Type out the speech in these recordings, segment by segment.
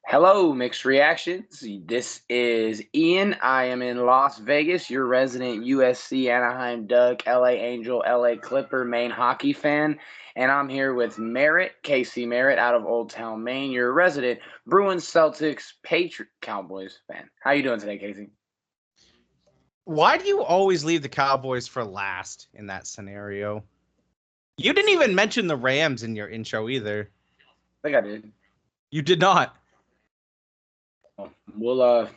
Hello, mixed reactions. This is Ian. I am in Las Vegas, your resident USC, Anaheim Duck, LA Angel, LA Clipper, Maine hockey fan. And I'm here with Merritt, Casey Merritt out of Old Town, Maine, your resident Bruins, Celtics, Cowboys fan. How you doing today, Casey? Why do you always leave the Cowboys for last in that scenario? You didn't even mention the Rams in your intro either. I think I did. You did not. We'll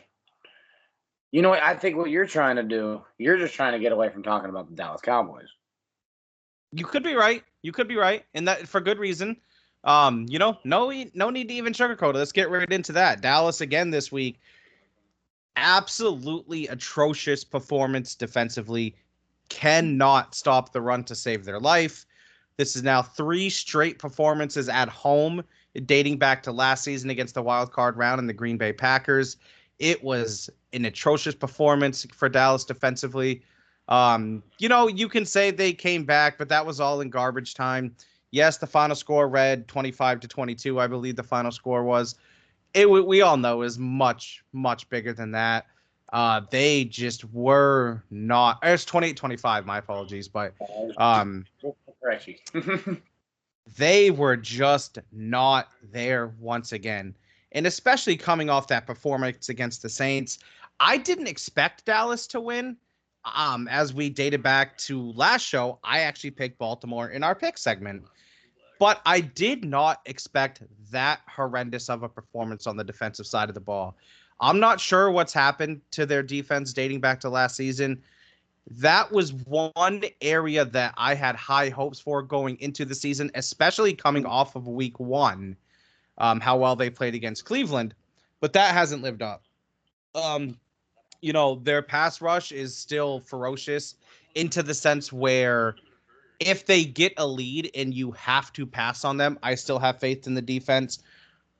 you know what? I think what you're trying to do, you're just trying to get away from talking about the Dallas Cowboys. You could be right. You could be right, and that for good reason. No need to even sugarcoat it. Let's get right into that. Dallas again this week. Absolutely atrocious performance defensively. Cannot stop the run to save their life. This is now 3 straight performances at home, dating back to last season against the wild card round and the Green Bay Packers. It was an atrocious performance for Dallas defensively. You can say they came back, but that was all in garbage time. Yes, the final score read 25-22, I believe the final score was. We all know is much, much bigger than that. They just were not. It's 28-25, my apologies, but they were just not there once again. And especially coming off that performance against the Saints, I didn't expect Dallas to win. As we dated back to last show, I actually picked Baltimore in our pick segment. But I did not expect that horrendous of a performance on the defensive side of the ball. I'm not sure what's happened to their defense dating back to last season. That was one area that I had high hopes for going into the season, especially coming off of week 1, how well they played against Cleveland. But that hasn't lived up. Their pass rush is still ferocious into the sense where if they get a lead and you have to pass on them, I still have faith in the defense.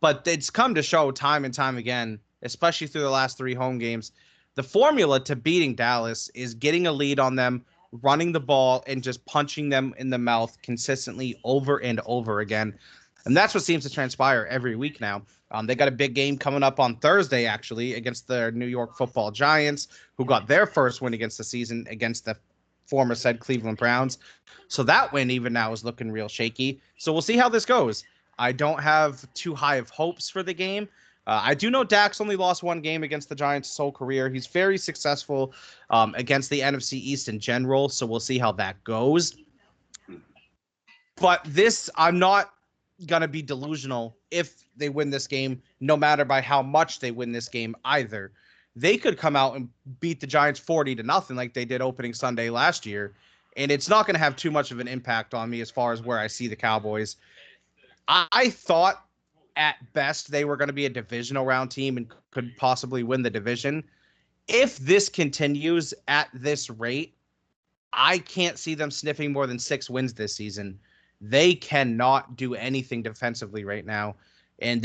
But it's come to show time and time again, especially through the last 3 home games, the formula to beating Dallas is getting a lead on them, running the ball, and just punching them in the mouth consistently over and over again. And that's what seems to transpire every week now. They got a big game coming up on Thursday, actually, against the New York Football Giants, who got their first win against the season against the former said Cleveland Browns. So that win even now is looking real shaky. So we'll see how this goes. I don't have too high of hopes for the game. I do know Dak's only lost 1 game against the Giants his whole career. He's very successful against the NFC East in general, so we'll see how that goes. But I'm not going to be delusional if they win this game, no matter by how much they win this game either. They could come out and beat the Giants 40-0 like they did opening Sunday last year, and it's not going to have too much of an impact on me as far as where I see the Cowboys. I thought at best they were going to be a divisional round team and could possibly win the division. If this continues at this rate, I can't see them sniffing more than 6 wins this season. They cannot do anything defensively right now, and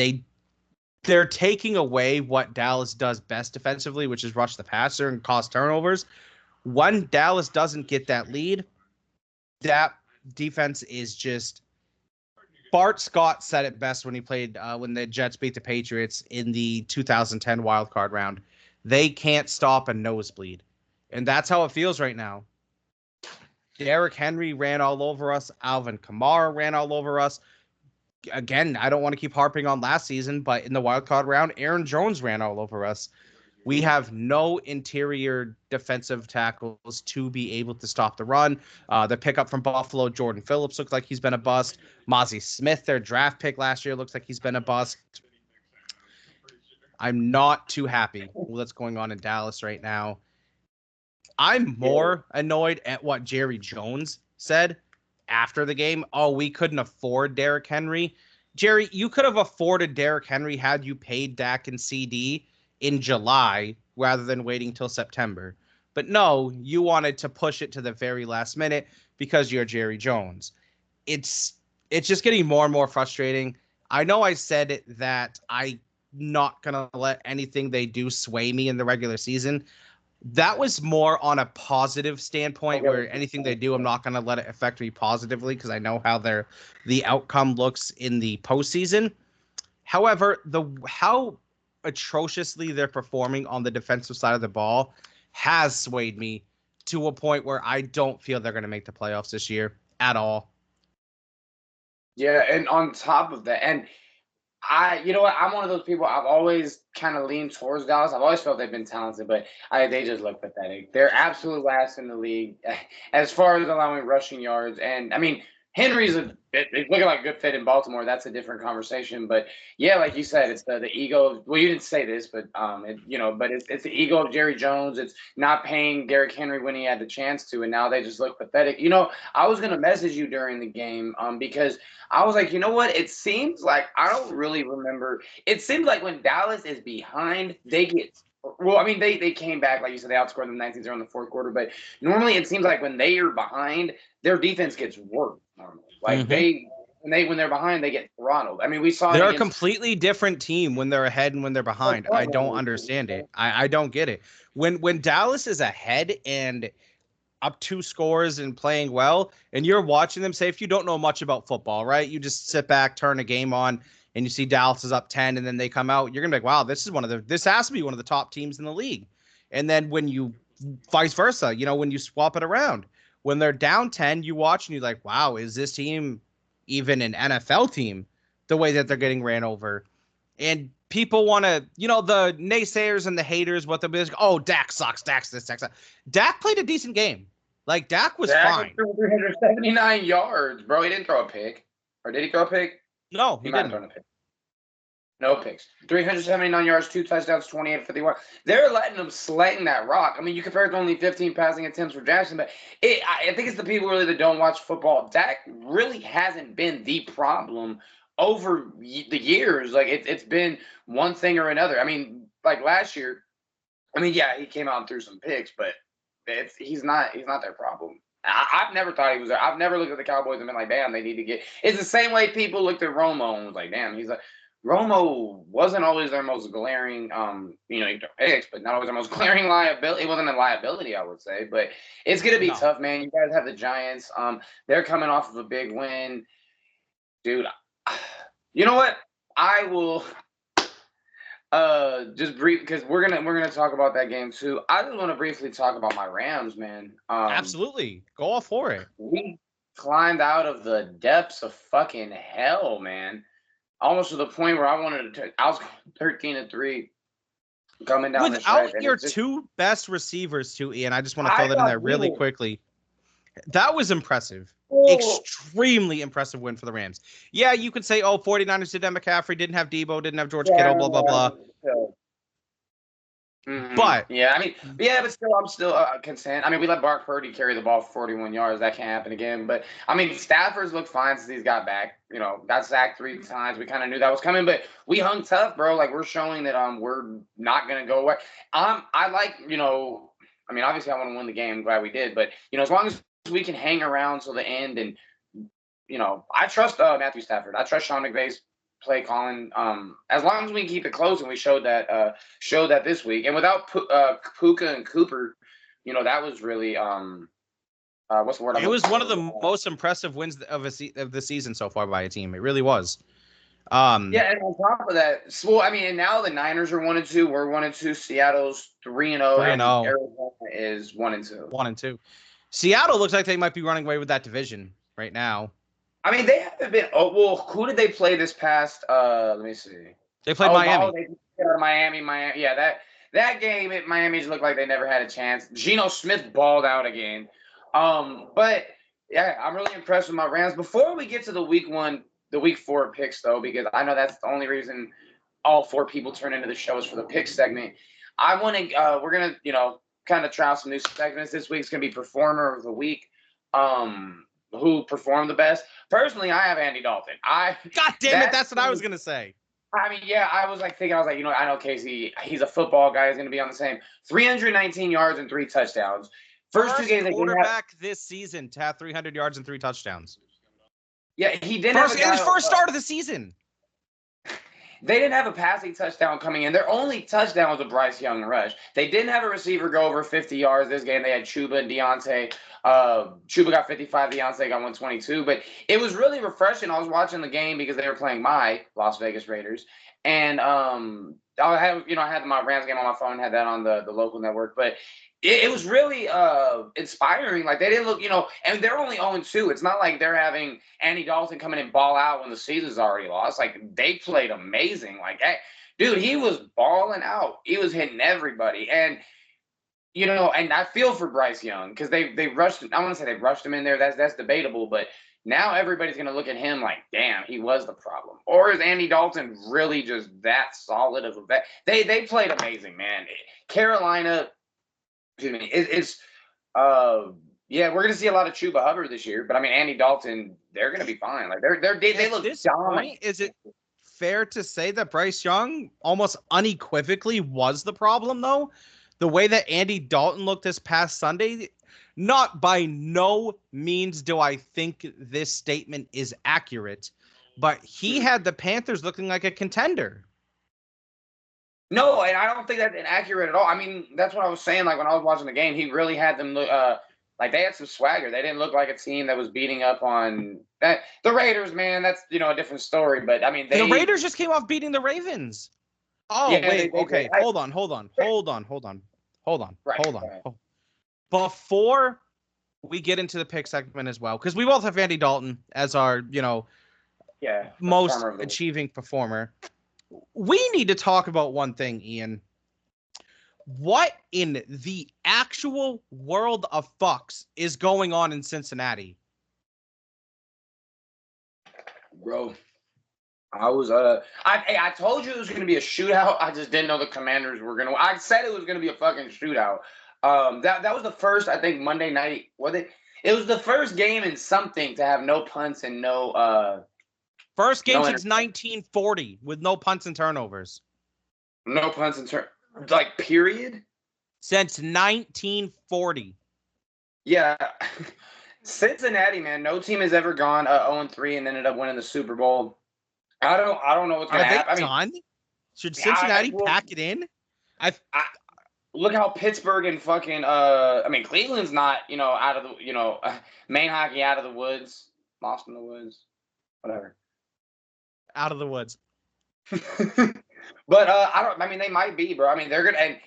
they're taking away what Dallas does best defensively, which is rush the passer and cause turnovers. When Dallas doesn't get that lead, that defense is just... Bart Scott said it best when he played when the Jets beat the Patriots in the 2010 wildcard round. They can't stop a nosebleed. And that's how it feels right now. Derrick Henry ran all over us. Alvin Kamara ran all over us. Again, I don't want to keep harping on last season, but in the wildcard round, Aaron Jones ran all over us. We have no interior defensive tackles to be able to stop the run. The pickup from Buffalo, Jordan Phillips, looks like he's been a bust. Mozzie Smith, their draft pick last year, looks like he's been a bust. I'm not too happy with what's going on in Dallas right now. I'm more annoyed at what Jerry Jones said after the game. Oh, we couldn't afford Derrick Henry. Jerry, you could have afforded Derrick Henry had you paid Dak and CD in July rather than waiting till September. But no, you wanted to push it to the very last minute because you're Jerry Jones. It's just getting more and more frustrating. I know I said that I'm not going to let anything they do sway me in the regular season. That was more on a positive standpoint where anything they do, I'm not going to let it affect me positively because I know how the outcome looks in the postseason. However, how atrociously they're performing on the defensive side of the ball has swayed me to a point where I don't feel they're going to make the playoffs this year at all. Yeah, and on top of that, and you know what? I'm one of those people. I've always kind of leaned towards Dallas. I've always felt they've been talented, but they just look pathetic. They're absolute last in the league as far as allowing rushing yards. And I mean, Henry's it's looking like a good fit in Baltimore. That's a different conversation. But yeah, like you said, it's the ego of, well, you didn't say this, but but it's the ego of Jerry Jones. It's not paying Derrick Henry when he had the chance to, and now they just look pathetic. I was gonna message you during the game because I was like, you know what? It seems like I don't really remember. It seems like when Dallas is behind, they get. Well, I mean, they came back, like you said, they outscored them 19-0 in the fourth quarter. But normally, it seems like when they are behind, their defense gets worse. Normally, like when they're behind, they get throttled. I mean, we saw it They're a against. completely different team when they're ahead and when they're behind. I don't understand it. I don't get it. When Dallas is ahead and up 2 scores and playing well, and you're watching them, say if you don't know much about football, right? You just sit back, turn a game on, and you see Dallas is up 10, and then they come out, you're gonna be like, wow, this has to be one of the top teams in the league. And then when you vice versa, when you swap it around, when they're down 10, you watch and you're like, wow, is this team even an NFL team? The way that they're getting ran over. And people want to, the naysayers and the haters, what they'll be like, oh, Dak sucks. Dak's this, Dak's that. Dak played a decent game. Like, Dak was fine. 379 yards, bro. He didn't throw a pick. Or did he throw a pick? No, he might have thrown a pick. No picks. 379 yards, 2 touchdowns, 28-51. They're letting him sling that rock. I mean, you compare it to only 15 passing attempts for Jackson, but I think it's the people really that don't watch football. Dak really hasn't been the problem over the years. Like, it's been one thing or another. I mean, like last year, I mean, yeah, he came out and threw some picks, but he's not their problem. I've never thought he was there. I've never looked at the Cowboys and been like, damn, they need to get. It's the same way people looked at Romo and was like, damn, he's like. Romo wasn't always their most glaring, picks, but not always their most glaring liability. It wasn't a liability, I would say, but it's gonna be tough, man. You guys have the Giants. They're coming off of a big win, dude. You know what? I will just brief because we're gonna talk about that game too. I just want to briefly talk about my Rams, man. Absolutely, go all for it. We climbed out of the depths of fucking hell, man. Almost to the point where I was 13-3 coming down without your 2 best receivers too, Ian. I just want to throw that in there really quickly. That was impressive. Extremely impressive win for the Rams. Yeah, you could say, 49ers didn't have McCaffrey, didn't have Debo, didn't have George Kittle, blah, blah, blah. Mm-hmm. But but still, I'm still content. I mean, we let Brock Purdy carry the ball for 41 yards. That can't happen again. But I mean, Stafford's looked fine since he's got back. Got sacked 3 times. We kind of knew that was coming, but we hung tough, bro. Like we're showing that we're not gonna go away. I like I mean, obviously I want to win the game. I'm glad we did, but as long as we can hang around till the end, and I trust Matthew Stafford. I trust Sean McVay's play calling. As long as we keep it close, and we showed that this week, and without Puka and Cooper, that was really what's the word? It was one of the most impressive wins of the season so far by a team. It really was. Yeah, and on top of that, well, I mean, and now the Niners are 1-2. We're 1-2. Seattle's 3-0, and Arizona is 1-2. 1-2. Seattle looks like they might be running away with that division right now. I mean, they haven't been. Oh well, who did they play this past? Let me see. They played Miami. They Miami. Yeah, that game at Miami looked like they never had a chance. Geno Smith balled out again. But yeah, I'm really impressed with my Rams. Before we get to the week 4 picks though, because I know that's the only reason all 4 people turn into the show is for the pick segment. I want to. We're gonna kind of try out some new segments this week. It's gonna be Performer of the Week. Who performed the best? Personally, I have Andy Dalton. God damn it, that's what I was gonna say. I mean, yeah, I was like, I know Casey, he's a football guy. He's gonna be on the same 319 yards and 3 touchdowns. First 2 games, quarterback this season to have 300 yards and 3 touchdowns. Yeah, he didn't. In his first start of the season. they didn't have a passing touchdown coming in. Their only touchdown was a Bryce Young rush. They didn't have a receiver go over 50 yards this game. They had Chuba and Deontay. Chuba got 55, Deontay got 122. But it was really refreshing. I was watching the game because they were playing my Las Vegas Raiders. And I had my Rams game on my phone, had that on the local network. But it was really inspiring. Like, they didn't look, and they're only 0-2. It's not like they're having Andy Dalton come in and ball out when the season's already lost. Like, they played amazing. Like, hey, dude, he was balling out. He was hitting everybody. And, and I feel for Bryce Young because they rushed him. I want to say they rushed him in there. That's debatable. But now everybody's going to look at him like, damn, he was the problem. Or is Andy Dalton really just that solid of a vet? They played amazing, man. Carolina, excuse me, yeah, we're gonna see a lot of Chuba Hubbard this year, but I mean Andy Dalton, they're gonna be fine. Like they look dominant. Is it fair to say that Bryce Young almost unequivocally was the problem, though? The way that Andy Dalton looked this past Sunday, not by no means do I think this statement is accurate, but he had the Panthers looking like a contender. No, and I don't think that's inaccurate at all. I mean, that's what I was saying. Like, when I was watching the game, he really had them look like they had some swagger. They didn't look like a team that was beating up on that. The Raiders, man, that's a different story. But I mean, the Raiders just came off beating the Ravens. Oh, yeah, wait, okay. Hold on. Before we get into the pick segment as well, because we both have Andy Dalton as our, most achieving performer. We need to talk about one thing, Ian. What in the actual world of fucks is going on in Cincinnati? Bro, I told you it was going to be a shootout. I just didn't know the Commanders were going to. I said it was going to be a fucking shootout. That was the first, I think, Monday night. It was the first game in something to have no punts and no. First game since 1940 with no punts and turnovers. No punts and like, period? Since 1940. Yeah. Cincinnati, man, no team has ever gone 0-3 and ended up winning the Super Bowl. I don't know what's going to happen. I mean, should Cincinnati pack it in? Look how Pittsburgh and fucking Cleveland's not, out of the, main hockey out of the woods, lost in the woods, whatever. Out of the woods. But they might be, bro. I mean, they're gonna. And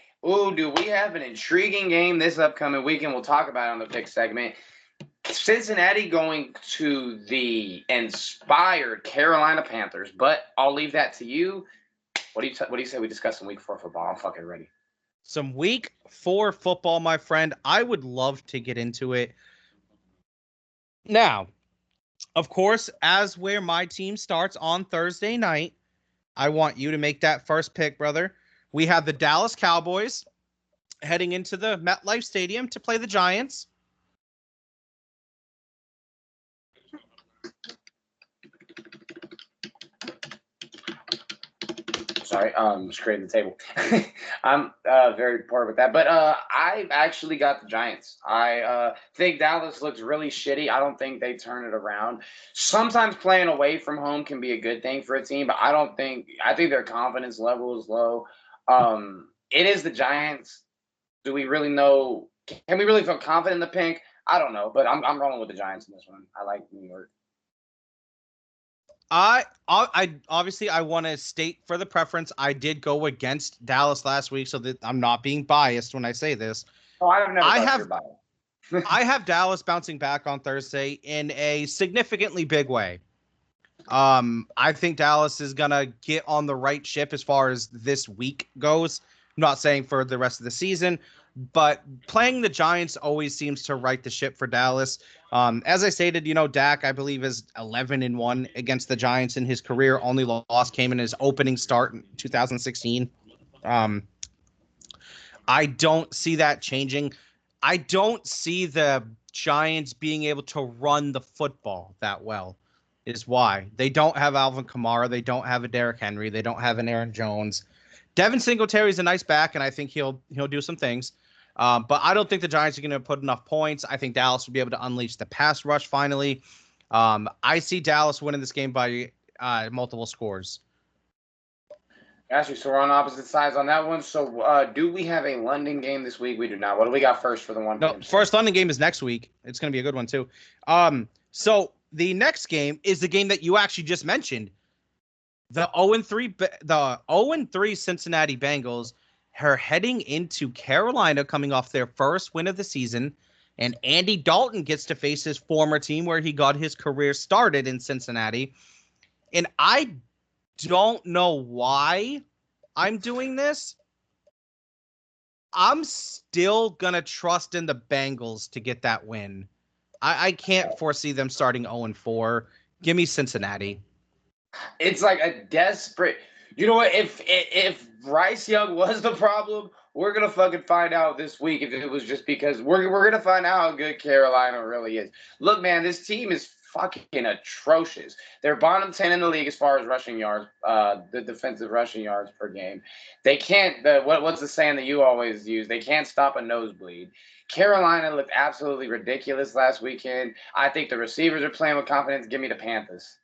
do we have an intriguing game this upcoming weekend? We'll talk about it on the pick segment. Cincinnati going to the inspired Carolina Panthers, but I'll leave that to you. What do you say we discuss some week 4 football? I'm fucking ready. Some week 4 football, my friend. I would love to get into it. Now, of course, as where my team starts on Thursday night, I want you to make that first pick, brother. We have the Dallas Cowboys heading into the MetLife Stadium to play the Giants. Sorry, just creating the table. I'm very poor with that. But I've actually got the Giants. I think Dallas looks really shitty. I don't think they turn it around. Sometimes playing away from home can be a good thing for a team, but I think their confidence level is low. It is the Giants. Do we really know? Can we really feel confident in the pink? I don't know, but I'm rolling with the Giants in this one. I like New York. I obviously I want to state for the preference. I did go against Dallas last week, so that I'm not being biased when I say this. Oh, I have Dallas bouncing back on Thursday in a significantly big way. I think Dallas is gonna get on the right ship as far as this week goes. I'm not saying for the rest of the season, but playing the Giants always seems to right the ship for Dallas. As I stated, Dak, I believe, is 11-1 against the Giants in his career. Only loss came in his opening start in 2016. I don't see that changing. I don't see the Giants being able to run the football that well. Is why they don't have Alvin Kamara, they don't have a Derrick Henry, they don't have an Aaron Jones. Devin Singletary is a nice back, and I think he'll do some things. But I don't think the Giants are going to put enough points. I think Dallas will be able to unleash the pass rush finally. I see Dallas winning this game by multiple scores. Actually, so we're on opposite sides on that one. So, do we have a London game this week? We do not. What do we got first for the 1 No, p.m. slate? first London game is next week. It's going to be a good one too. So the next game is the game that you actually just mentioned. The 0-3 Cincinnati Bengals are heading into Carolina, coming off their first win of the season, and Andy Dalton gets to face his former team where he got his career started in Cincinnati. And I don't know why I'm doing this. I'm still gonna trust in the Bengals to get that win. I can't foresee them starting 0-4. Give me Cincinnati. It's like a desperate. You know what? If Bryce Young was the problem, we're gonna fucking find out this week. If it was just because we're gonna find out how good Carolina really is. Look, man, this team is fucking atrocious. They're bottom 10 in the league as far as rushing yards, the defensive rushing yards per game. They can't. What's the saying that you always use? They can't stop a nosebleed. Carolina looked absolutely ridiculous last weekend. I think the receivers are playing with confidence. Give me the Panthers.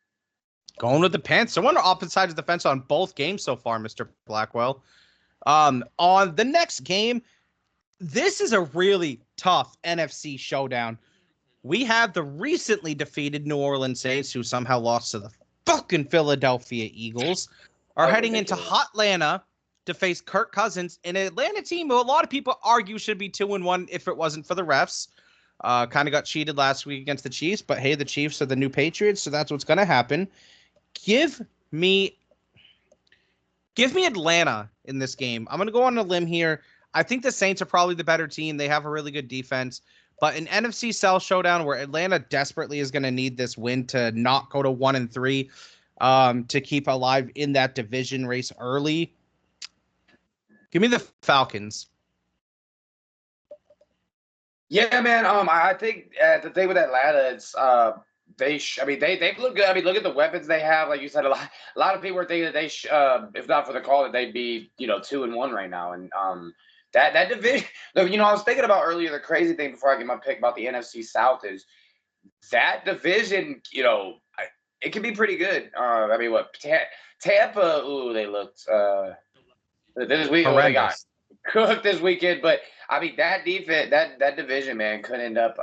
Going with the Panthers. So on the opposite sides of the fence on both games so far, Mr. Blackwell. On the next game, this is a really tough NFC showdown. We have the recently defeated New Orleans Saints, who somehow lost to the fucking Philadelphia Eagles, are heading into Hotlanta to face Kirk Cousins, an Atlanta team who a lot of people argue should be 2-1 if it wasn't for the refs. Kind of got cheated last week against the Chiefs, but hey, the Chiefs are the new Patriots, so that's what's going to happen. Give me Atlanta in this game. I'm going to go on a limb here. I think the Saints are probably the better team. They have a really good defense. But an NFC South showdown where Atlanta desperately is going to need this win to not go to 1-3, to keep alive in that division race early. Give me the Falcons. Yeah, man. I think the thing with Atlanta, it's they've looked good. I mean, look at the weapons they have. Like you said, a lot of people are thinking that if not for the call, that they'd be 2-1 right now. And that division. I was thinking about earlier. The crazy thing before I get my pick about the NFC South is that division. It can be pretty good. I mean, what Tampa? Ooh, they looked this week. What they got Horrendous. cooked this weekend, but I mean that defense, that division, man, could end up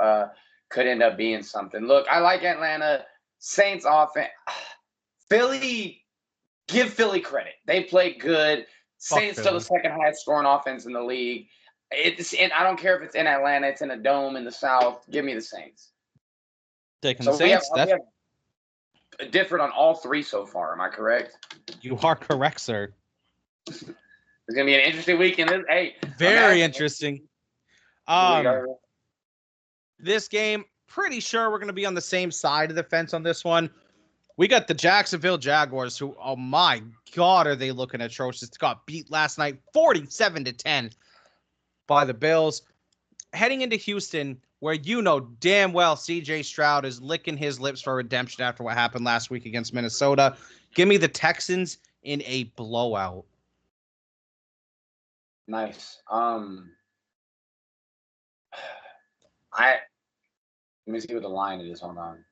being something. Look, I like Atlanta Saints offense. Philly, give Philly credit. They played good. Fuck Saints still the Philly. second highest scoring offense in the league. And I don't care if it's in Atlanta, it's in a dome in the South. Give me the Saints. Taking the So we have Saints. we have different on all three so far. Am I correct? You are correct, sir. It's gonna be an interesting weekend. Hey, Very interesting. We This game, pretty sure we're going to be on the same side of the fence on this one. We got the Jacksonville Jaguars, who, oh my God, are they looking atrocious? Got beat last night 47-10 by the Bills. Heading into Houston, where damn well CJ Stroud is licking his lips for redemption after what happened last week against Minnesota. Give me the Texans in a blowout. Nice. Let me see what the line is. Hold on.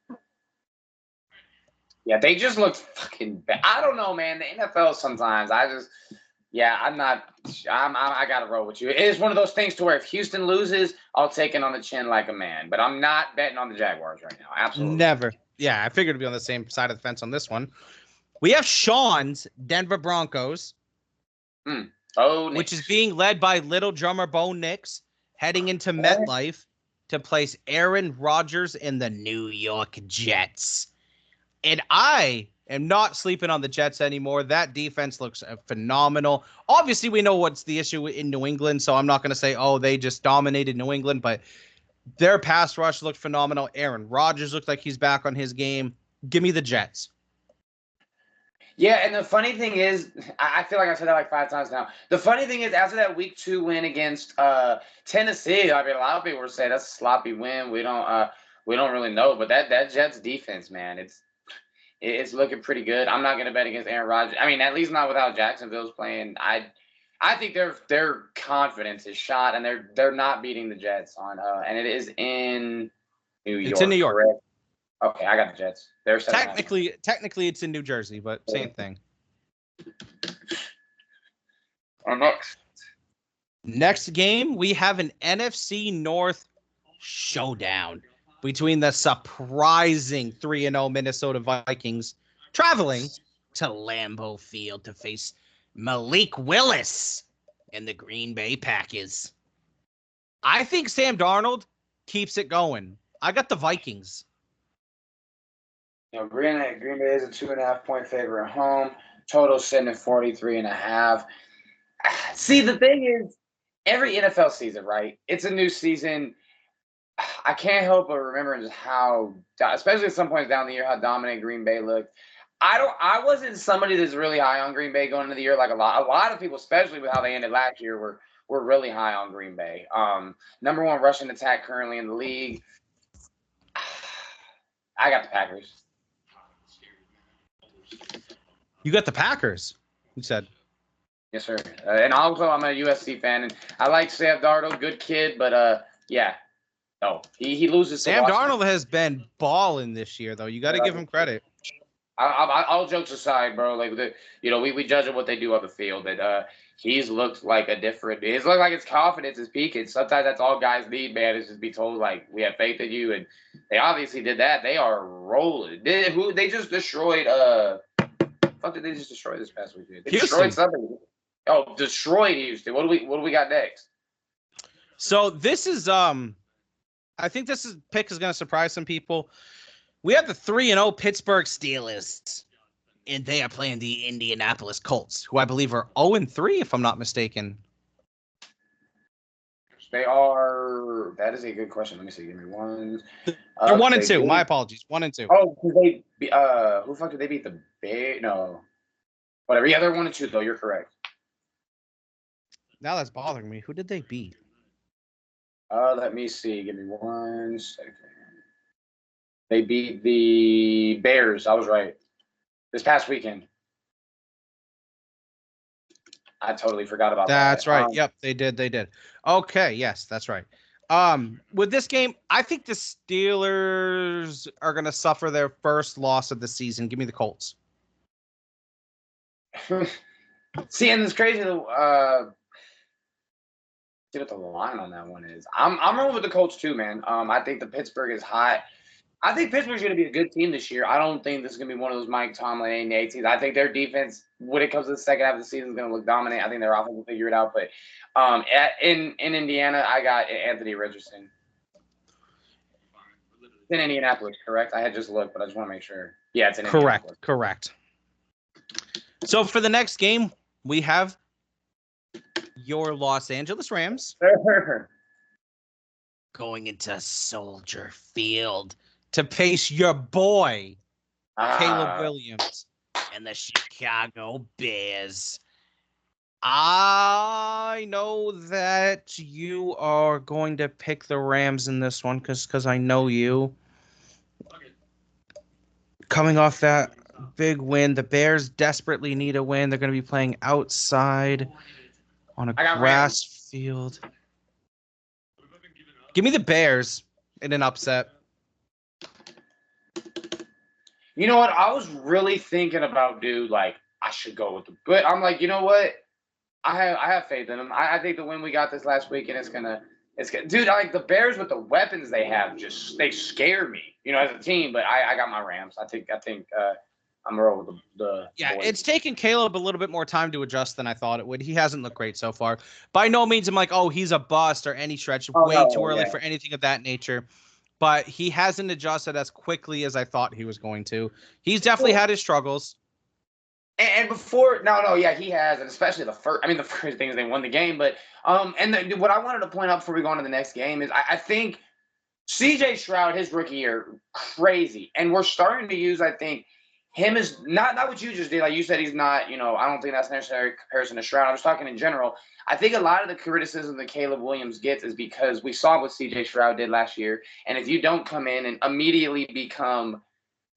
Yeah, they just look fucking bad. I don't know, man. The NFL sometimes, I gotta roll with you. It is one of those things to where if Houston loses, I'll take it on the chin like a man. But I'm not betting on the Jaguars right now. Absolutely. Never. Yeah, I figured to be on the same side of the fence on this one. We have Sean's Denver Broncos, which is being led by little drummer Bo Nix, heading into MetLife to place Aaron Rodgers in the New York Jets. And I am not sleeping on the Jets anymore. That defense looks phenomenal. Obviously, we know what's the issue in New England, so I'm not going to say, oh, they just dominated New England, but their pass rush looked phenomenal. Aaron Rodgers looked like he's back on his game. Give me the Jets. Yeah, and the funny thing is, I feel like I've said that like 5 times now. The funny thing is, after that Week 2 win against Tennessee, I mean, a lot of people were saying that's a sloppy win. We don't really know, but that Jets defense, man, it's looking pretty good. I'm not going to bet against Aaron Rodgers. I mean, at least not without Jacksonville's playing. I think their confidence is shot, and they're not beating the Jets on and it is in New York. It's in New York. Correct? Okay, I got the Jets. They're technically it's in New Jersey, but same thing. And Next game, we have an NFC North showdown between the surprising 3-0 Minnesota Vikings traveling to Lambeau Field to face Malik Willis and the Green Bay Packers. I think Sam Darnold keeps it going. I got the Vikings. Green Bay is a 2.5-point favorite at home. Total sitting at 43.5. See, the thing is, every NFL season, right? It's a new season. I can't help but remember just how, especially at some points down the year, how dominant Green Bay looked. I wasn't somebody that's really high on Green Bay going into the year. Like a lot of people, especially with how they ended last year, were really high on Green Bay. Number one rushing attack currently in the league. I got the Packers. You got the Packers, you said. Yes, sir. And also, I'm a USC fan, and I like Sam Darnold, good kid, but yeah, no, he loses. Sam Darnold has been balling this year, though. You got to give him credit. All jokes aside, bro, like we judge what they do on the field, and he's looked like a different. It's looked like his confidence is peaking. Sometimes that's all guys need, man, is just be told like we have faith in you, and they obviously did that. They are rolling. They just destroyed? Fuck, did they just destroy this past weekend? They destroyed something. Oh, destroyed Houston. What do we got next? So this is I think this pick is going to surprise some people. We have the 3-0 Pittsburgh Steelers, and they are playing the Indianapolis Colts, who I believe are 0-3, if I'm not mistaken. They are. That is a good question. Let me see. Give me one. They're 1-2. My apologies. 1-2. Oh, they who the fuck did they beat? The Bay? No. Whatever. Yeah, they're 1-2 though. You're correct. Now that's bothering me. Who did they beat? Let me see. Give me 1 second. They beat the Bears. I was right. This past weekend. I totally forgot about that. That's right. Yep, they did. Okay, yes, that's right. With this game, I think the Steelers are going to suffer their first loss of the season. Give me the Colts. See, and it's crazy. See what the line on that one is. I'm rolling with the Colts too, man. I think the Pittsburgh is hot. I think Pittsburgh's going to be a good team this year. I don't think this is going to be one of those Mike Tomlin teams. I think their defense, when it comes to the second half of the season, is going to look dominant. I think their offense will figure it out. But in Indiana, I got Anthony Richardson. It's in Indianapolis, correct? I had just looked, but I just want to make sure. Yeah, it's in Indianapolis. Correct. So for the next game, we have your Los Angeles Rams going into Soldier Field to face your boy, Caleb Williams, and the Chicago Bears. I know that you are going to pick the Rams in this one because I know you. Coming off that big win, the Bears desperately need a win. They're going to be playing outside on a grass field. Give me the Bears in an upset. You know what? I was really thinking about, dude, like, I should go with but I'm like, you know what? I have faith in them. I think the win we got this last weekend is gonna dude, I like the Bears with the weapons they have, they scare me, as a team, but I got my Rams. I think I'm roll with the yeah, boys. It's taken Caleb a little bit more time to adjust than I thought it would. He hasn't looked great so far. By no means I'm like, oh, he's a bust or any stretch. Way too early for anything of that nature. But he hasn't adjusted as quickly as I thought he was going to. He's definitely had his struggles. And before, he has, and especially the first thing is they won the game. But what I wanted to point out before we go on to the next game is I think C.J. Stroud, his rookie year, crazy, and we're starting to use, I think, him as not what you just did. Like you said, he's not. I don't think that's necessarily a comparison to Stroud. I was talking in general. I think a lot of the criticism that Caleb Williams gets is because we saw what C.J. Stroud did last year, and if you don't come in and immediately become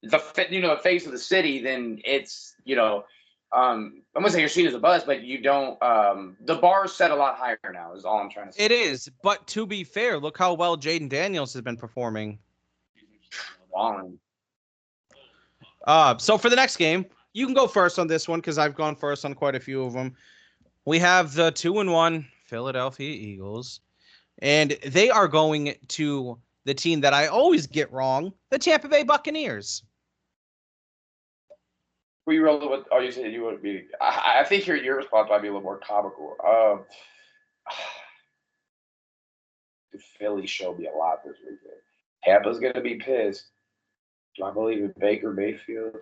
the face of the city, then it's I'm gonna say you're seen as a buzz, but you don't. The bar is set a lot higher now. Is all I'm trying to say. It is, but to be fair, look how well Jaden Daniels has been performing. Balling. So for the next game, you can go first on this one because I've gone first on quite a few of them. We have the 2-1 Philadelphia Eagles, and they are going to the team that I always get wrong, the Tampa Bay Buccaneers. Who you rolling with? Oh, you said you would be. I think your response might be a little more comical. The Philly showed me a lot this weekend. Tampa's gonna be pissed. Do I believe in Baker Mayfield?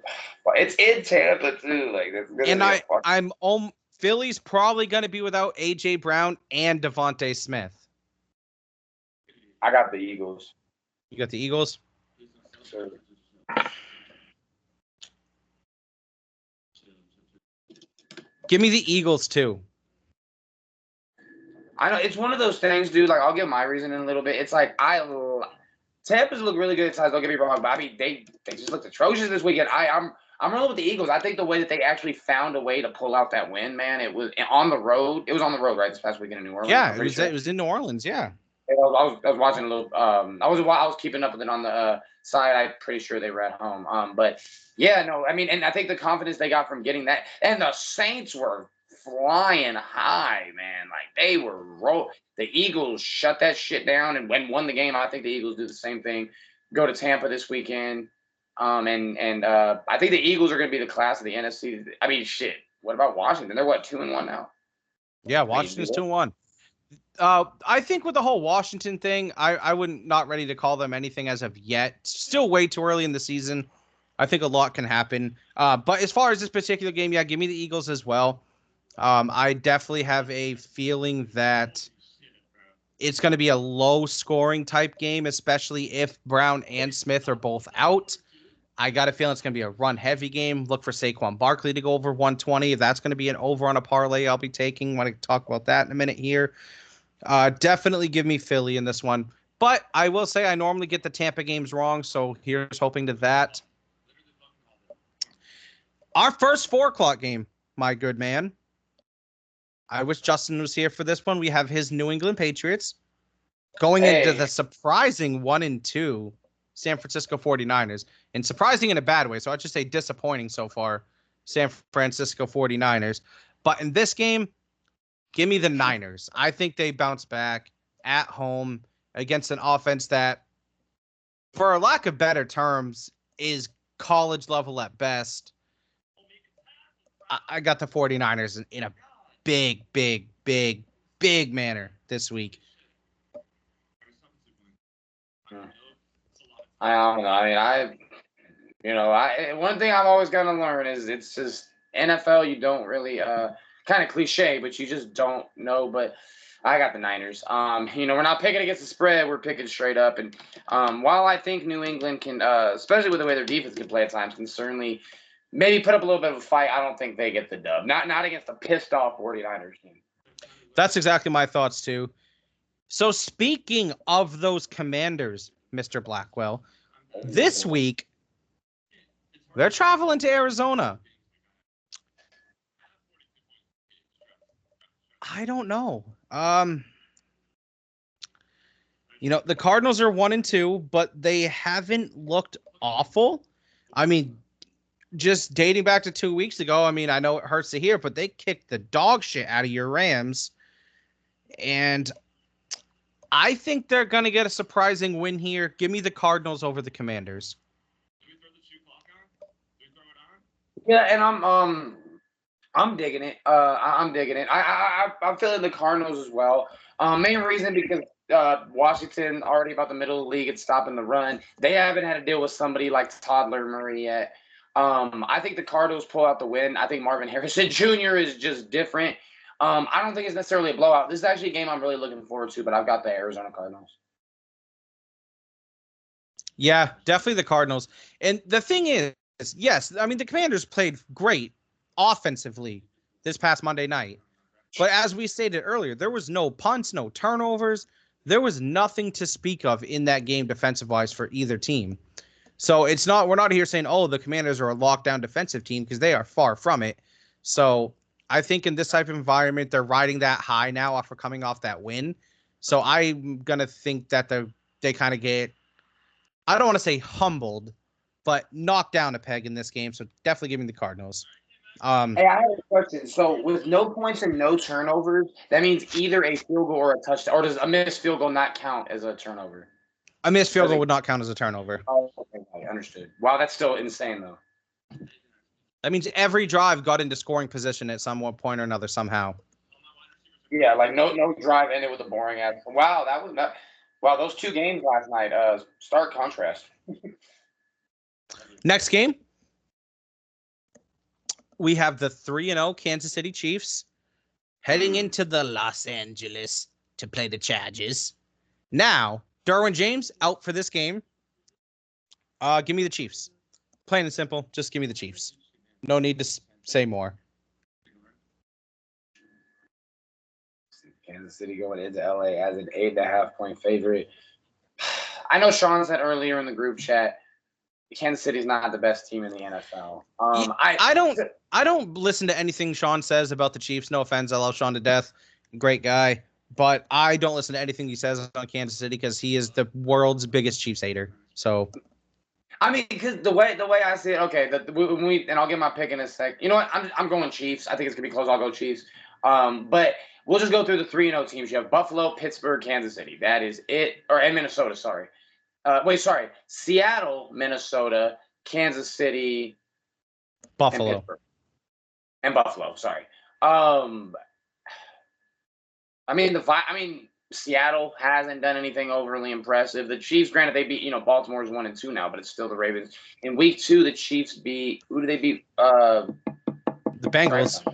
But it's in Tampa too. Like that's gonna And be a fuck. I'm Philly's probably going to be without AJ Brown and Devontae Smith. I got the Eagles. You got the Eagles? Sure. Give me the Eagles too. I know it's one of those things, dude. Like I'll give my reason in a little bit. It's like Tampa's look really good at times. Don't get me wrong, but I mean they just looked atrocious this weekend. I'm rolling with the Eagles. I think the way that they actually found a way to pull out that win, man, it was on the road. It was on the road, right? This past weekend in New Orleans. Yeah, it was in New Orleans. Yeah. I was watching a little. I was keeping up with it on the side. I'm pretty sure they were at home. But yeah, no, I mean, and I think the confidence they got from getting that, and the Saints were flying high, man. Like they were The Eagles shut that shit down and won the game. I think the Eagles do the same thing. Go to Tampa this weekend. I think the Eagles are going to be the class of the NFC. I mean, shit. What about Washington? They're what 2-1 now. Yeah, Washington's 2-1. I think with the whole Washington thing, I wouldn't not ready to call them anything as of yet. Still way too early in the season. I think a lot can happen. But as far as this particular game, yeah, give me the Eagles as well. I definitely have a feeling that it's going to be a low scoring type game, especially if Brown and Smith are both out. I got a feeling it's going to be a run heavy game. Look for Saquon Barkley to go over 120. If that's going to be an over on a parlay, I'll be taking. Want to talk about that in a minute here. Definitely give me Philly in this one. But I will say I normally get the Tampa games wrong, so here's hoping to that. Our first 4 o'clock game, my good man. I wish Justin was here for this one. We have his New England Patriots going into the surprising 1-2 San Francisco 49ers. And surprising in a bad way, so I'd just say disappointing so far, San Francisco 49ers. But in this game, give me the Niners. I think they bounce back at home against an offense that, for a lack of better terms, is college level at best. I got the 49ers in a big manner this week. I don't know. I mean, one thing I've always got to learn is it's just NFL. You don't really kind of cliche, but you just don't know. But I got the Niners. We're not picking against the spread. We're picking straight up. And while I think New England can, especially with the way their defense can play at times, can certainly maybe put up a little bit of a fight, I don't think they get the dub. Not against a pissed off 49ers team. That's exactly my thoughts too. So speaking of those Commanders, Mr. Blackwell, this week they're traveling to Arizona. I don't know. The Cardinals are 1-2, but they haven't looked awful. I mean, just dating back to 2 weeks ago, I mean, I know it hurts to hear, but they kicked the dog shit out of your Rams. And I think they're going to get a surprising win here. Give me the Cardinals over the Commanders. Yeah, and I'm digging it. I'm digging it. I'm feeling the Cardinals as well. Main reason because Washington already about the middle of the league and stopping the run. They haven't had to deal with somebody like Toddler Murray yet. I think the Cardinals pull out the win. I think Marvin Harrison Jr. is just different. I don't think it's necessarily a blowout. This is actually a game I'm really looking forward to, but I've got the Arizona Cardinals. Yeah, definitely the Cardinals. And the thing is, yes, I mean, the Commanders played great offensively this past Monday night. But as we stated earlier, there was no punts, no turnovers. There was nothing to speak of in that game defensive-wise for either team. So we're not here saying, oh, the Commanders are a lockdown defensive team, because they are far from it. So I think in this type of environment, they're riding that high now after coming off that win. So I'm going to think that they kind of get, I don't want to say humbled, but knocked down a peg in this game. So definitely give me the Cardinals. Hey, I have a question. So, with no points and no turnovers, that means either a field goal or a touchdown, or does a missed field goal not count as a turnover? A missed field Does goal it? would not count as a turnover. Oh, okay, got it, understood. Wow, that's still insane, though. That means every drive got into scoring position at some one point or another somehow. Yeah, like no drive ended with a boring ass. Wow, that was not. Wow, those two games last night. Stark contrast. Next game, we have the 3-0 Kansas City Chiefs heading into the Los Angeles to play the Chargers. Now, Derwin James out for this game. Give me the Chiefs. Plain and simple, just give me the Chiefs. No need to say more. Kansas City going into LA as an 8.5 point favorite. I know Sean said earlier in the group chat, Kansas City is not the best team in the NFL. I don't listen to anything Sean says about the Chiefs. No offense, I love Sean to death, great guy, but I don't listen to anything he says on Kansas City because he is the world's biggest Chiefs hater. So, I mean, because the way I see it, okay, and I'll get my pick in a sec. You know what? I'm going Chiefs. I think it's gonna be close. I'll go Chiefs. But we'll just go through the 3-0 teams. You have Buffalo, Pittsburgh, Kansas City. That is it. And Minnesota. Sorry. Sorry. Seattle, Minnesota, Kansas City, and Buffalo. Pittsburgh, and Buffalo. Sorry. Um, I mean, Seattle hasn't done anything overly impressive. The Chiefs, granted, they beat, Baltimore's 1-2 now, but it's still the Ravens. In week 2, the Chiefs beat, who do they beat? The Bengals.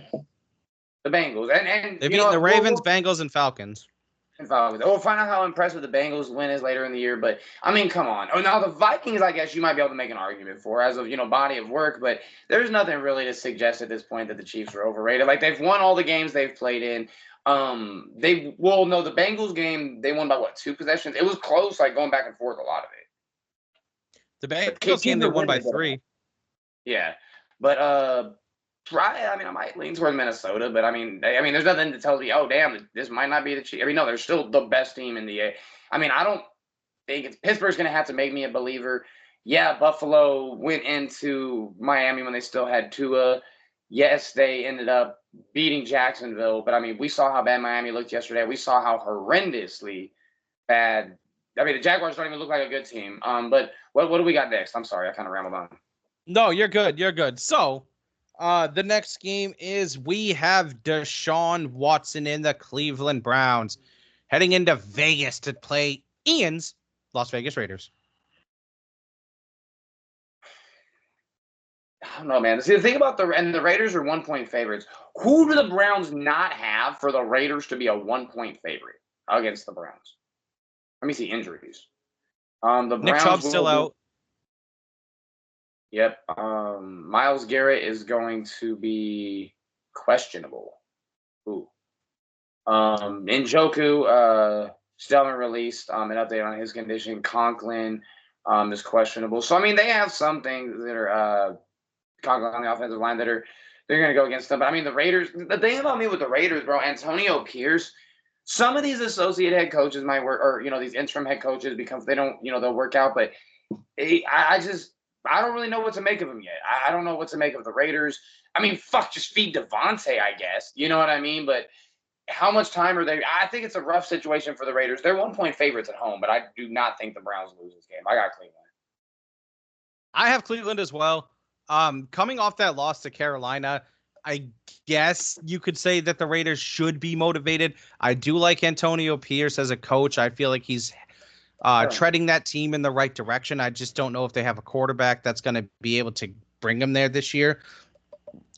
The Bengals. And they've beaten the Ravens, Bengals, and Falcons. We'll find out how impressive the Bengals win is later in the year. But, I mean, come on. Oh, now the Vikings, I guess you might be able to make an argument for as of, body of work. But there's nothing really to suggest at this point that the Chiefs are overrated. Like, they've won all the games they've played in. The Bengals game, they won by what, 2 possessions? It was close, like going back and forth, a lot of it. The Bengals game, they won by 3. Yeah. But, I might lean toward Minnesota, but I mean, there's nothing to tell you, oh, damn, this might not be the Chiefs. I mean, no, they're still the best team in the A. I mean, I don't think Pittsburgh's going to have to make me a believer. Yeah, Buffalo went into Miami when they still had Tua. Yes, they ended up beating Jacksonville, but I mean, we saw how bad Miami looked yesterday. We saw how horrendously bad. I mean, the Jaguars don't even look like a good team. But what do we got next? I'm sorry, I kind of rambled on. No, you're good. You're good. So, the next game is we have Deshaun Watson in the Cleveland Browns heading into Vegas to play Ian's Las Vegas Raiders. I don't know, man. See, the thing about the Raiders are 1-point favorites. Who do the Browns not have for the Raiders to be a 1-point favorite against the Browns? Let me see injuries. The Browns Nick Chubb's still out. Yep. Myles Garrett is going to be questionable. Ooh. Njoku still haven't released an update on his condition. Conklin is questionable. So I mean, they have some things that are Conklin on the offensive line they're going to go against them. But I mean, the Raiders. The thing about me with the Raiders, bro, Antonio Pierce. Some of these associate head coaches might work, or these interim head coaches because they don't, they'll work out. But I don't really know what to make of them yet. I don't know what to make of the Raiders. I mean, just feed Devontae, I guess. You know what I mean? But how much time are they? I think it's a rough situation for the Raiders. They're 1-point favorites at home, but I do not think the Browns lose this game. I got Cleveland. I have Cleveland as well. Coming off that loss to Carolina, I guess you could say that the Raiders should be motivated. I do like Antonio Pierce as a coach. I feel like he's treading that team in the right direction. I just don't know if they have a quarterback that's going to be able to bring them there this year.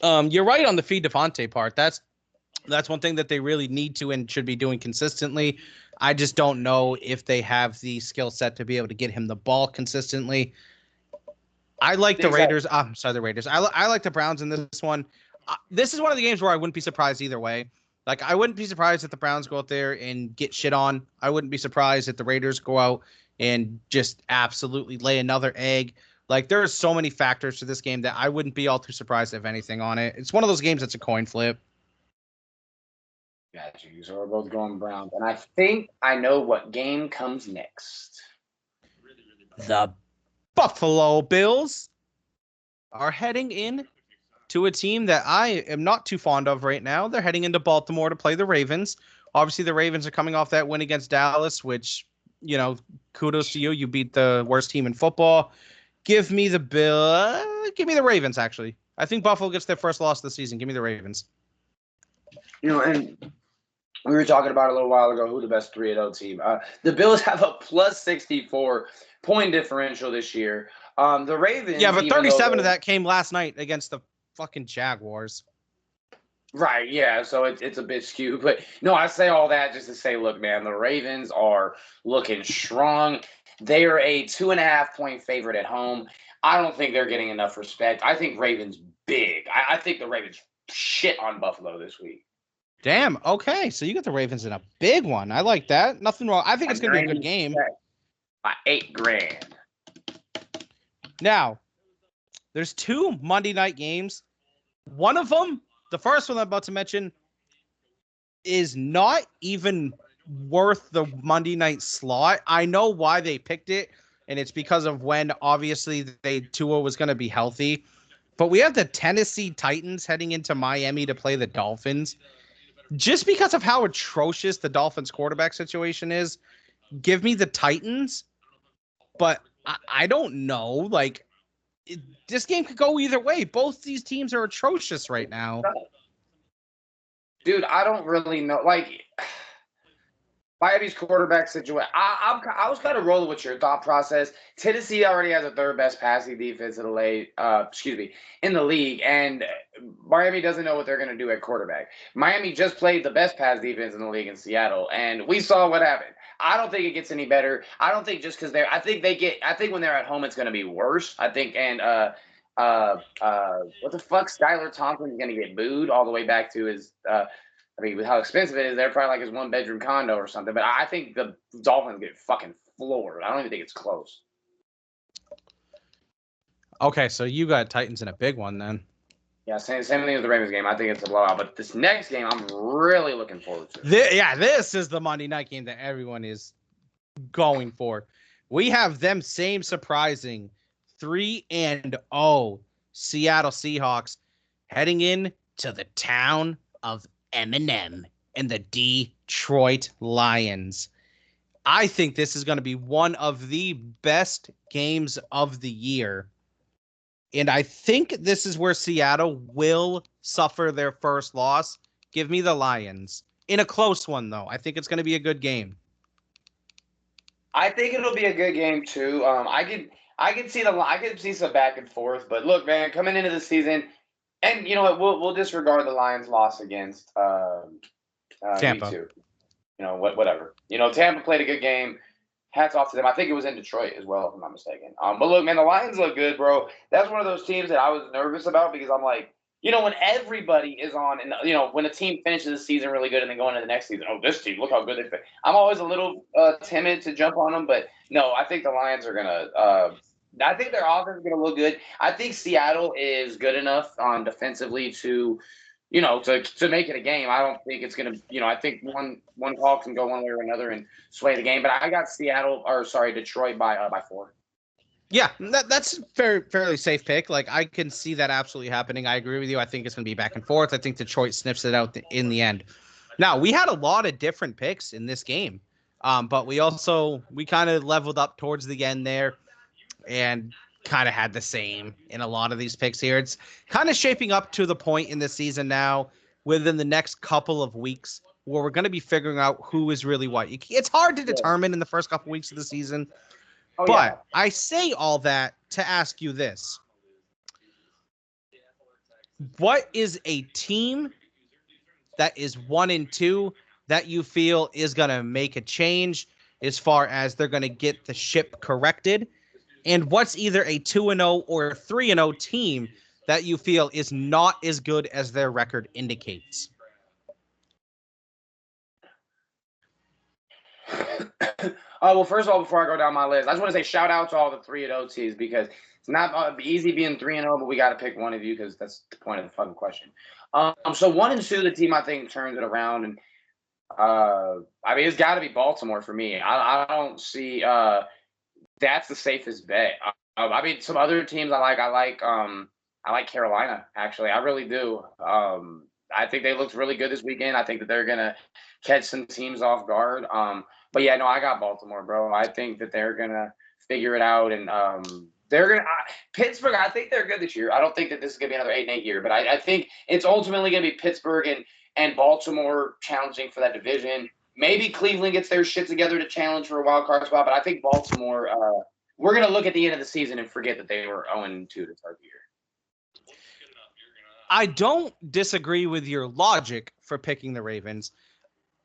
You're right on the feed Devontae part. That's one thing that they really need to and should be doing consistently. I just don't know if they have the skill set to be able to get him the ball consistently. I like the Raiders. I'm sorry, the Raiders. I like the Browns in this one. This is one of the games where I wouldn't be surprised either way. Like, I wouldn't be surprised if the Browns go out there and get shit on. I wouldn't be surprised if the Raiders go out and just absolutely lay another egg. Like, there are so many factors to this game that I wouldn't be all too surprised if anything on it. It's one of those games that's a coin flip. Got you. So we're both going Browns. And I think I know what game comes next. The Buffalo Bills are heading in to a team that I am not too fond of right now. They're heading into Baltimore to play the Ravens. Obviously, the Ravens are coming off that win against Dallas, which, kudos to you. You beat the worst team in football. Give me the Ravens, actually. I think Buffalo gets their first loss of the season. Give me the Ravens. And we were talking about a little while ago who the best 3-0 team. The Bills have a plus 64 point differential this year. The Ravens, yeah, but 37 of that came last night against the fucking Jaguars. Right, yeah, so it's a bit skewed. But no, I say all that just to say, look, man, the Ravens are looking strong. They are a 2.5 point favorite at home. I don't think they're getting enough respect. I think Ravens big. I think the Ravens shit on Buffalo this week. Damn. Okay, so you got the Ravens in a big one. I like that. Nothing wrong. I think it's going to be a good game. By $8,000. Now, there's 2 Monday night games. One of them, the first one I'm about to mention, is not even worth the Monday night slot. I know why they picked it, and it's because of when obviously Tua was going to be healthy. But we have the Tennessee Titans heading into Miami to play the Dolphins. Just because of how atrocious the Dolphins quarterback situation is, give me the Titans. But I don't know. Like, this game could go either way. Both these teams are atrocious right now. Dude, I don't really know. Like, Miami's quarterback situation. I was kind of rolling with your thought process. Tennessee already has the third best passing defense in the league, and Miami doesn't know what they're going to do at quarterback. Miami just played the best pass defense in the league in Seattle, and we saw what happened. I don't think it gets any better. I don't think just because they're. I think when they're at home, it's going to be worse. I think what the fuck? Skylar Thompson's going to get booed all the way back to his. With how expensive it is, they're probably like his 1-bedroom condo or something. But I think the Dolphins get fucking floored. I don't even think it's close. Okay, so you got Titans in a big one then. Yeah, same thing with the Ravens game. I think it's a blowout. But this next game, I'm really looking forward to. This is the Monday night game that everyone is going for. We have them same surprising 3-0 Seattle Seahawks heading in to the town of Eminem and the Detroit Lions. I think this is going to be one of the best games of the year. And I think this is where Seattle will suffer their first loss. Give me the Lions. In a close one, though. I think it's going to be a good game. I think it'll be a good game, too. I could see some back and forth. But look, man, coming into the season, and you know what, we'll disregard the Lions' loss against Tampa. Me too. Whatever. Tampa played a good game. Hats off to them. I think it was in Detroit as well, if I'm not mistaken. But look, man, the Lions look good, bro. That's one of those teams that I was nervous about because I'm like, when everybody is on, and when a team finishes the season really good and then going into the next season, oh, this team, look how good they fit. I'm always a little timid to jump on them, but no, I think the Lions are gonna. I think their offense is gonna look good. I think Seattle is good enough defensively to make it a game. I don't think it's going to, I think one call can go one way or another and sway the game. But I got Detroit by 4. Yeah, that's fairly safe pick. Like, I can see that absolutely happening. I agree with you. I think it's going to be back and forth. I think Detroit sniffs it out in the end. Now, we had a lot of different picks in this game, but we kind of leveled up towards the end there and kind of had the same in a lot of these picks here. It's kind of shaping up to the point in the season now within the next couple of weeks where we're going to be figuring out who is really what. It's hard to determine in the first couple weeks of the season. But yeah. I say all that to ask you this. What is a team that is 1-2 that you feel is going to make a change as far as they're going to get the ship corrected? And what's either a 2-0 or a 3-0 team that you feel is not as good as their record indicates? Well, first of all, before I go down my list, I just want to say shout out to all the 3-0 teams because it's not easy being 3-0, but we got to pick one of you because that's the point of the fucking question. So 1-2, the team I think turns it around, and it's got to be Baltimore for me. I don't see that's the safest bet. Some other teams I like I like Carolina, actually. I really do. I think they looked really good this weekend. I think that they're gonna catch some teams off guard. But yeah, no, I got Baltimore, bro. I think that they're gonna figure it out, and they're gonna Pittsburgh. I think they're good this year. I don't think that this is gonna be another 8-8 year, but I think it's ultimately gonna be Pittsburgh and Baltimore challenging for that division. Maybe Cleveland gets their shit together to challenge for a wild card spot, but I think Baltimore. We're gonna look at the end of the season and forget that they were 0-2 to start the year. I don't disagree with your logic for picking the Ravens.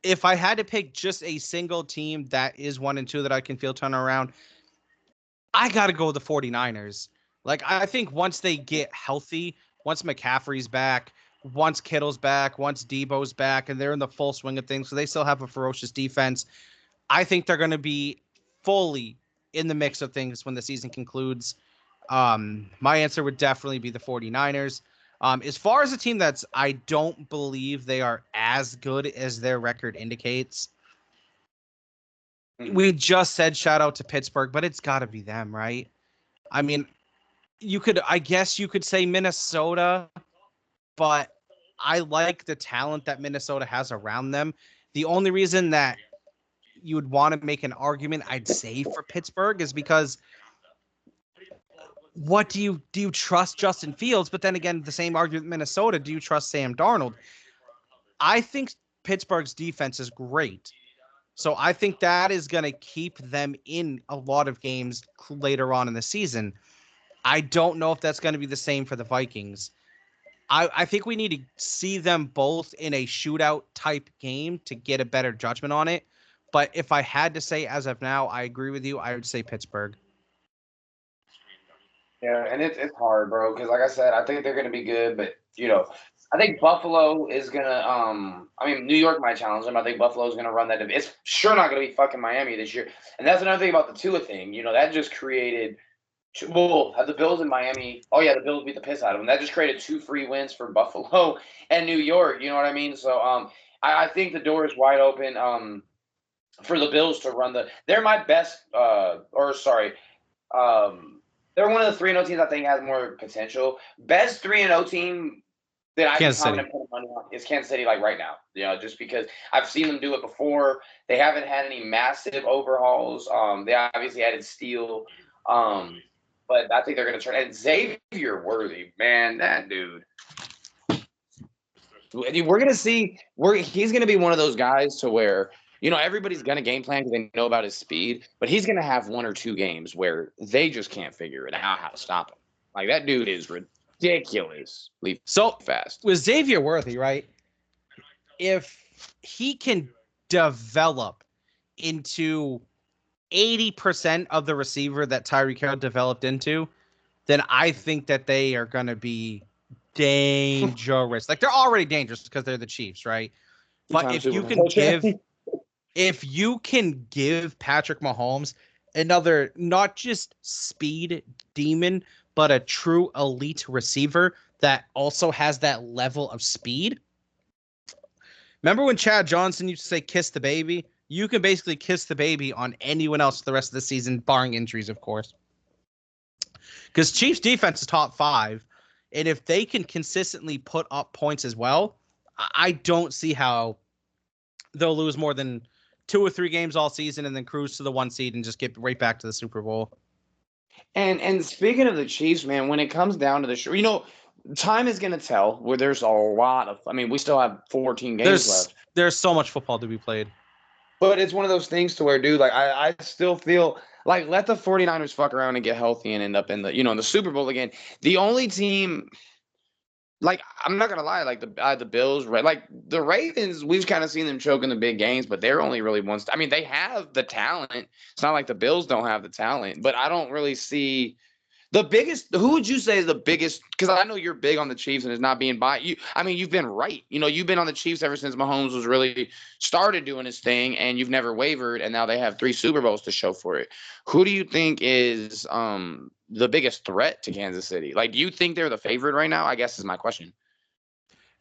If I had to pick just a single team that is 1-2 that I can feel turn around, I got to go with the 49ers. Like, I think once they get healthy, once McCaffrey's back, once Kittle's back, once Debo's back, and they're in the full swing of things, so they still have a ferocious defense, I think they're going to be fully in the mix of things when the season concludes. My answer would definitely be the 49ers. As far as a team that's, I don't believe they are as good as their record indicates. We just said shout out to Pittsburgh, but it's got to be them, right? I mean, I guess you could say Minnesota, but I like the talent that Minnesota has around them. The only reason that you would want to make an argument, I'd say, for Pittsburgh is because what do you trust Justin Fields? But then again, the same argument Minnesota, do you trust Sam Darnold? I think Pittsburgh's defense is great. So I think that is going to keep them in a lot of games later on in the season. I don't know if that's going to be the same for the Vikings. I think we need to see them both in a shootout type game to get a better judgment on it. But if I had to say as of now, I agree with you. I would say Pittsburgh. Yeah, and it's hard, bro. Because like I said, I think they're gonna be good, but I think Buffalo is gonna. I mean, New York might challenge them. I think Buffalo's gonna run that. It's sure not gonna be fucking Miami this year. And that's another thing about the Tua thing. That just created. Well, have the Bills in Miami. Oh yeah, the Bills beat the piss out of them. That just created 2 free wins for Buffalo and New York. You know what I mean? So I think the door is wide open. For the Bills to run they're my best. Or sorry. They're one of the 3-0 teams I think has more potential. Best 3-0 team that I can comment and put money on is Kansas City, like right now. Just because I've seen them do it before. They haven't had any massive overhauls. They obviously added Steele. But I think they're going to turn. And Xavier Worthy, man, that dude. We're going to see. He's going to be one of those guys to where everybody's going to game plan because they know about his speed, but he's going to have 1 or 2 games where they just can't figure it out how to stop him. Like, that dude is ridiculously fast. With Xavier Worthy, right? If he can develop into 80% of the receiver that Tyreek Hill developed into, then I think that they are going to be dangerous. Like, they're already dangerous because they're the Chiefs, right? But if you can give Patrick Mahomes another, not just speed demon, but a true elite receiver that also has that level of speed. Remember when Chad Johnson used to say, kiss the baby? You can basically kiss the baby on anyone else for the rest of the season, barring injuries, of course. Because Chiefs defense is top 5. And if they can consistently put up points as well, I don't see how they'll lose more than 2 or 3 games all season and then cruise to the 1 seed and just get right back to the Super Bowl. And speaking of the Chiefs, man, when it comes down to the show, time is going to tell. Where there's a lot of, we still have 14 games left. There's so much football to be played. But it's one of those things to where, dude, like I still feel like let the 49ers fuck around and get healthy and end up in the, in the Super Bowl again. The only team, like, I'm not gonna lie, like the Bills, right? Like the Ravens, we've kind of seen them choke in the big games, but they're only really one. They have the talent. It's not like the Bills don't have the talent, but I don't really see the biggest. Who would you say is the biggest? Because I know you're big on the Chiefs and it's not being by you. You've been right. You've been on the Chiefs ever since Mahomes was really started doing his thing, and you've never wavered. And now they have 3 Super Bowls to show for it. Who do you think is the biggest threat to Kansas City? Like, do you think they're the favorite right now? I guess is my question.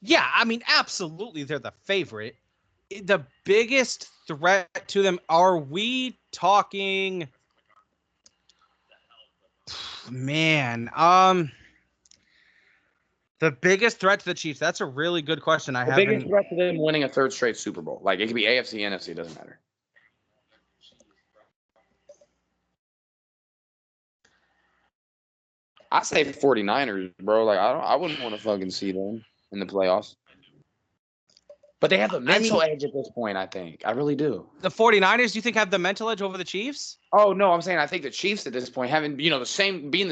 Yeah, absolutely, they're the favorite. The biggest threat to them, are we talking? Man, The biggest threat to the Chiefs. That's a really good question. I The biggest haven't. threat to them winning a third straight Super Bowl. Like, it could be AFC, NFC, doesn't matter. I say 49ers, bro. Like, I wouldn't want to fucking see them in the playoffs. But they have the I mental mean, edge at this point, I think. I really do. the 49ers, you think have the mental edge over the Chiefs? Oh no, I'm saying I think the Chiefs at this point having being the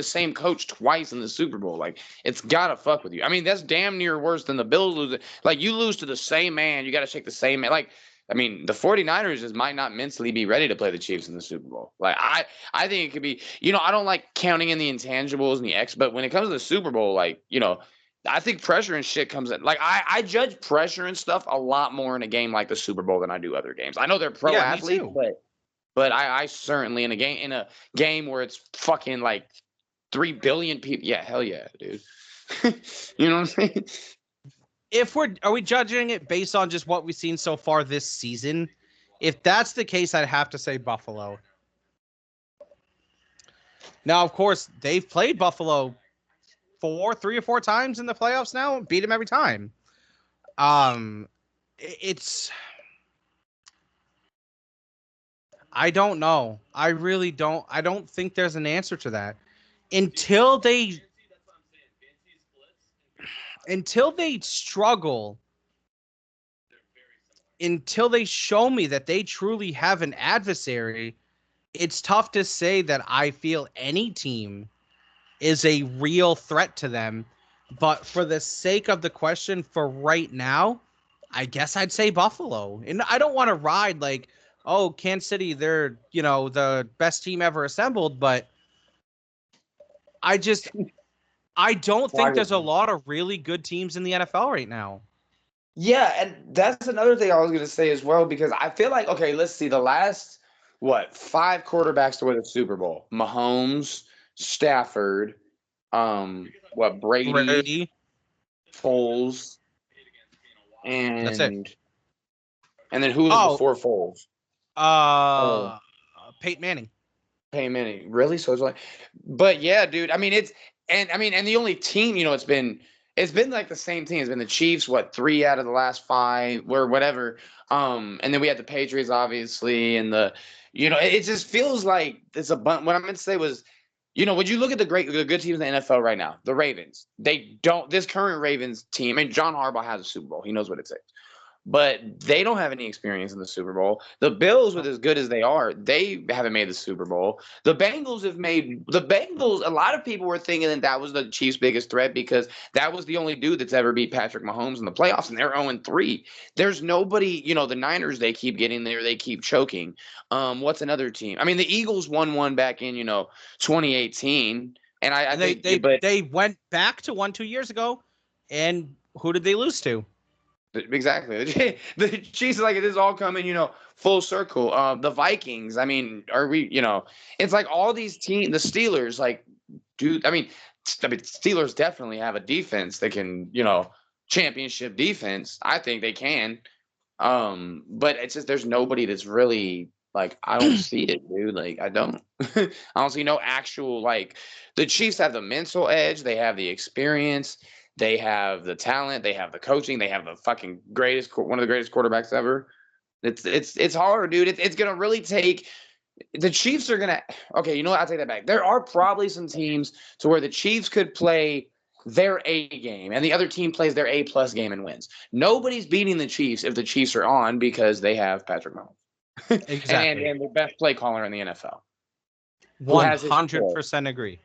same coach twice in the Super Bowl, like it's gotta fuck with you. I mean, that's damn near worse than the Bills losing. Like you lose to the same man, you gotta shake the same man. Like I mean, the 49ers just might not mentally be ready to play the Chiefs in the Super Bowl. Like I think it could be, I don't like counting in the intangibles and the X, but when it comes to the Super Bowl, like, I think pressure and shit comes in. Like I judge pressure and stuff a lot more in a game like the Super Bowl than I do other games. I know they're pro Yeah, me athletes, too. but I certainly in a game where it's fucking like 3 billion people. Yeah, hell yeah, dude. You know what I'm saying? Are we judging it based on just what we've seen so far this season? If that's the case, I'd have to say Buffalo. Now, of course, they've played Buffalo 3 or 4 times in the playoffs now, beat them every time. It's I don't know. I really don't. I don't think there's an answer to that until they struggle, until they show me that they truly have an adversary. It's tough to say that I feel any team is a real threat to them. But for the sake of the question for right now, I guess I'd say Buffalo. And I don't want to ride like, oh, Kansas City, they're, the best team ever assembled. But I just, I don't think there's a lot of really good teams in the NFL right now. Yeah, and that's another thing I was gonna say as well, because I feel like, okay, let's see, the last five quarterbacks to win the Super Bowl: Mahomes, Stafford, Brady, Brady, Foles, that's it. and then who was Oh, before Foles? Oh, uh, Peyton Manning. Peyton Manning. Really? So it's like, but yeah, dude. I mean, and the only team, it's been like the same team. It's been the Chiefs. What, 3 out of the last 5, or whatever. And then we had the Patriots, obviously, and it just feels like it's a bunch. What I meant to say was, would you look at the good teams in the NFL right now? The Ravens. They don't. This current Ravens team, and John Harbaugh has a Super Bowl. He knows what it takes, but they don't have any experience in the Super Bowl. The Bills, with as good as they are, they haven't made the Super Bowl. The Bengals have made the Bengals. A lot of people were thinking that was the Chiefs' biggest threat because that was the only dude that's ever beat Patrick Mahomes in the playoffs, and they're 0-3. There's nobody. The Niners, they keep getting there, they keep choking. What's another team? I mean, the Eagles won one back in 2018, and I And they think, they but they went back to 1 2 years ago, and who did they lose to? exactly. The Chiefs, like, it is all coming, full circle. The Vikings. I mean, are we? It's like all these teams. The Steelers, like, dude. I mean, Steelers definitely have a defense that can, championship defense. I think they can. But it's just there's nobody that's really like I don't see it, dude. Like I don't. I don't see no actual like the Chiefs have the mental edge, they have the experience, they have the talent, they have the coaching, they have the fucking one of the greatest quarterbacks ever. It's hard, dude. It's gonna really take the Chiefs are gonna okay, you know what? I'll take that back. There are probably some teams to where the Chiefs could play their A game and the other team plays their A plus game and wins. Nobody's beating the Chiefs if the Chiefs are on because they have Patrick Mahomes and, Exactly. and the best play caller in the NFL who has his core. 100% agree.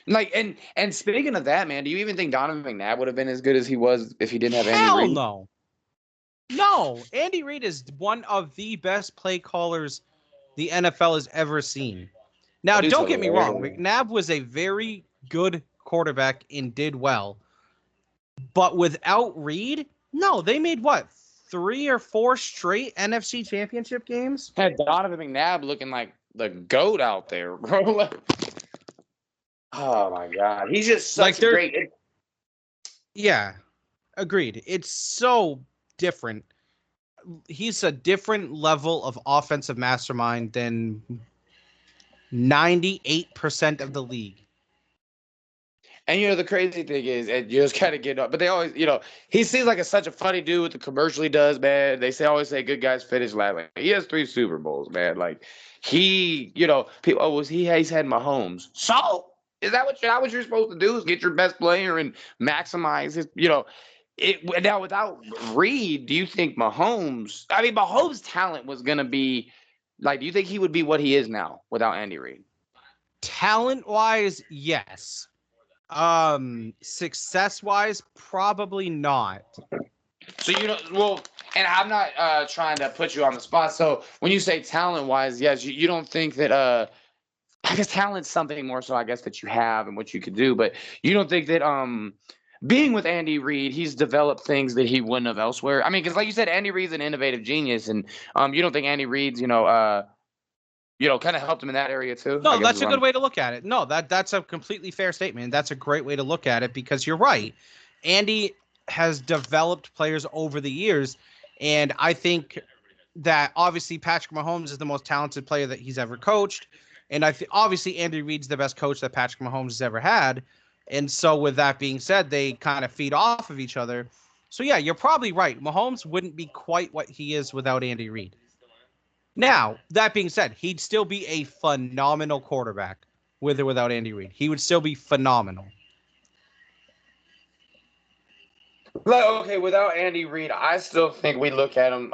Like and speaking of that, man, do you even think Donovan McNabb would have been as good as he was if he didn't have Andy Hell Reid? no. No, Andy Reid is one of the best play callers the NFL has ever seen. Now, That dude's don't get me wrong. hilarious. McNabb was a very good quarterback and did well. But without Reid, no, they made what? 3 or 4 straight NFC championship games? Had Donovan McNabb looking like the goat out there, bro. Oh my god, he's just Like such a they're great. Yeah, agreed. It's so different. He's a different level of offensive mastermind than 98% of the league. And the crazy thing is, and you just kind of get up, but they always, he seems like such a funny dude with the commercial he does, man. They always say good guys finish last. Like, he has 3 Super Bowls, man. Like people, was he's had Mahomes. So is that what you're supposed to do? Is get your best player and maximize it now without Reed? Do you think Mahomes? I mean, Mahomes' talent was gonna be like. Do you think he would be what he is now without Andy Reid? Talent-wise, yes. Success-wise, probably not. So well, and I'm not trying to put you on the spot. So when you say talent-wise, yes, you don't think that I guess talent's something more so I guess that you have and what you could do, but you don't think that being with Andy Reid, he's developed things that he wouldn't have elsewhere. I mean, because like you said, Andy Reid's an innovative genius, and you don't think Andy Reid's kind of helped him in that area too? I No, guess that's is a what good I'm. way to look at it. No, that's a completely fair statement. That's a great way to look at it because you're right. Andy has developed players over the years, and I think that obviously Patrick Mahomes is the most talented player that he's ever coached, and obviously Andy Reid's the best coach that Patrick Mahomes has ever had. And so, with that being said, they kind of feed off of each other. So yeah, you're probably right. Mahomes wouldn't be quite what he is without Andy Reid. Now, that being said, he'd still be a phenomenal quarterback with or without Andy Reid. He would still be phenomenal. Like, okay, without Andy Reid, I still think we look at him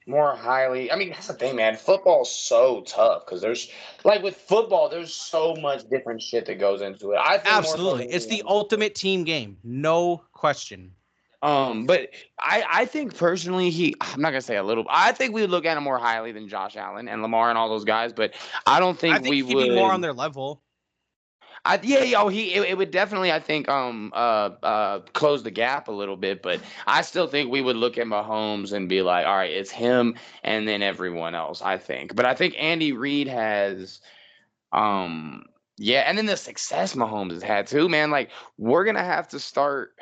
more highly. I mean, that's the thing, man. Football's so tough because there's like with football, there's so much different shit that goes into it. I think more so Absolutely. than It's any the other sport. ultimate team game. No question. But I think personally, I'm not gonna say a little. I think we would look at him more highly than Josh Allen and Lamar and all those guys. But I don't I think think we he'd be more on would. their level. Yeah, it would definitely, I think, close the gap a little bit, but I still think we would look at Mahomes and be like, all right, it's him and then everyone else, I think. But I think Andy Reid has, um, yeah, and then the success Mahomes has had too, man. Like, we're gonna have to start.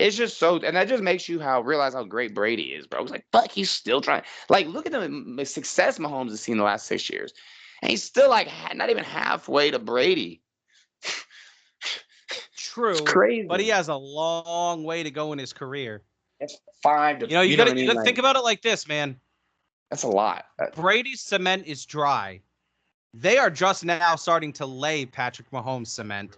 It's just so, and that just makes you realize how great Brady is, bro. It's like, fuck, he's still trying. Like, look at the success Mahomes has seen the last 6 years, and he's still like not even halfway to Brady. It's True, but he crazy. has a long way to go in his career. It's 5 to, You know, you you know what gotta I you mean? gotta think Like, about it like this, man. that's a lot. Brady's cement is dry. They are just now starting to lay Patrick Mahomes cement.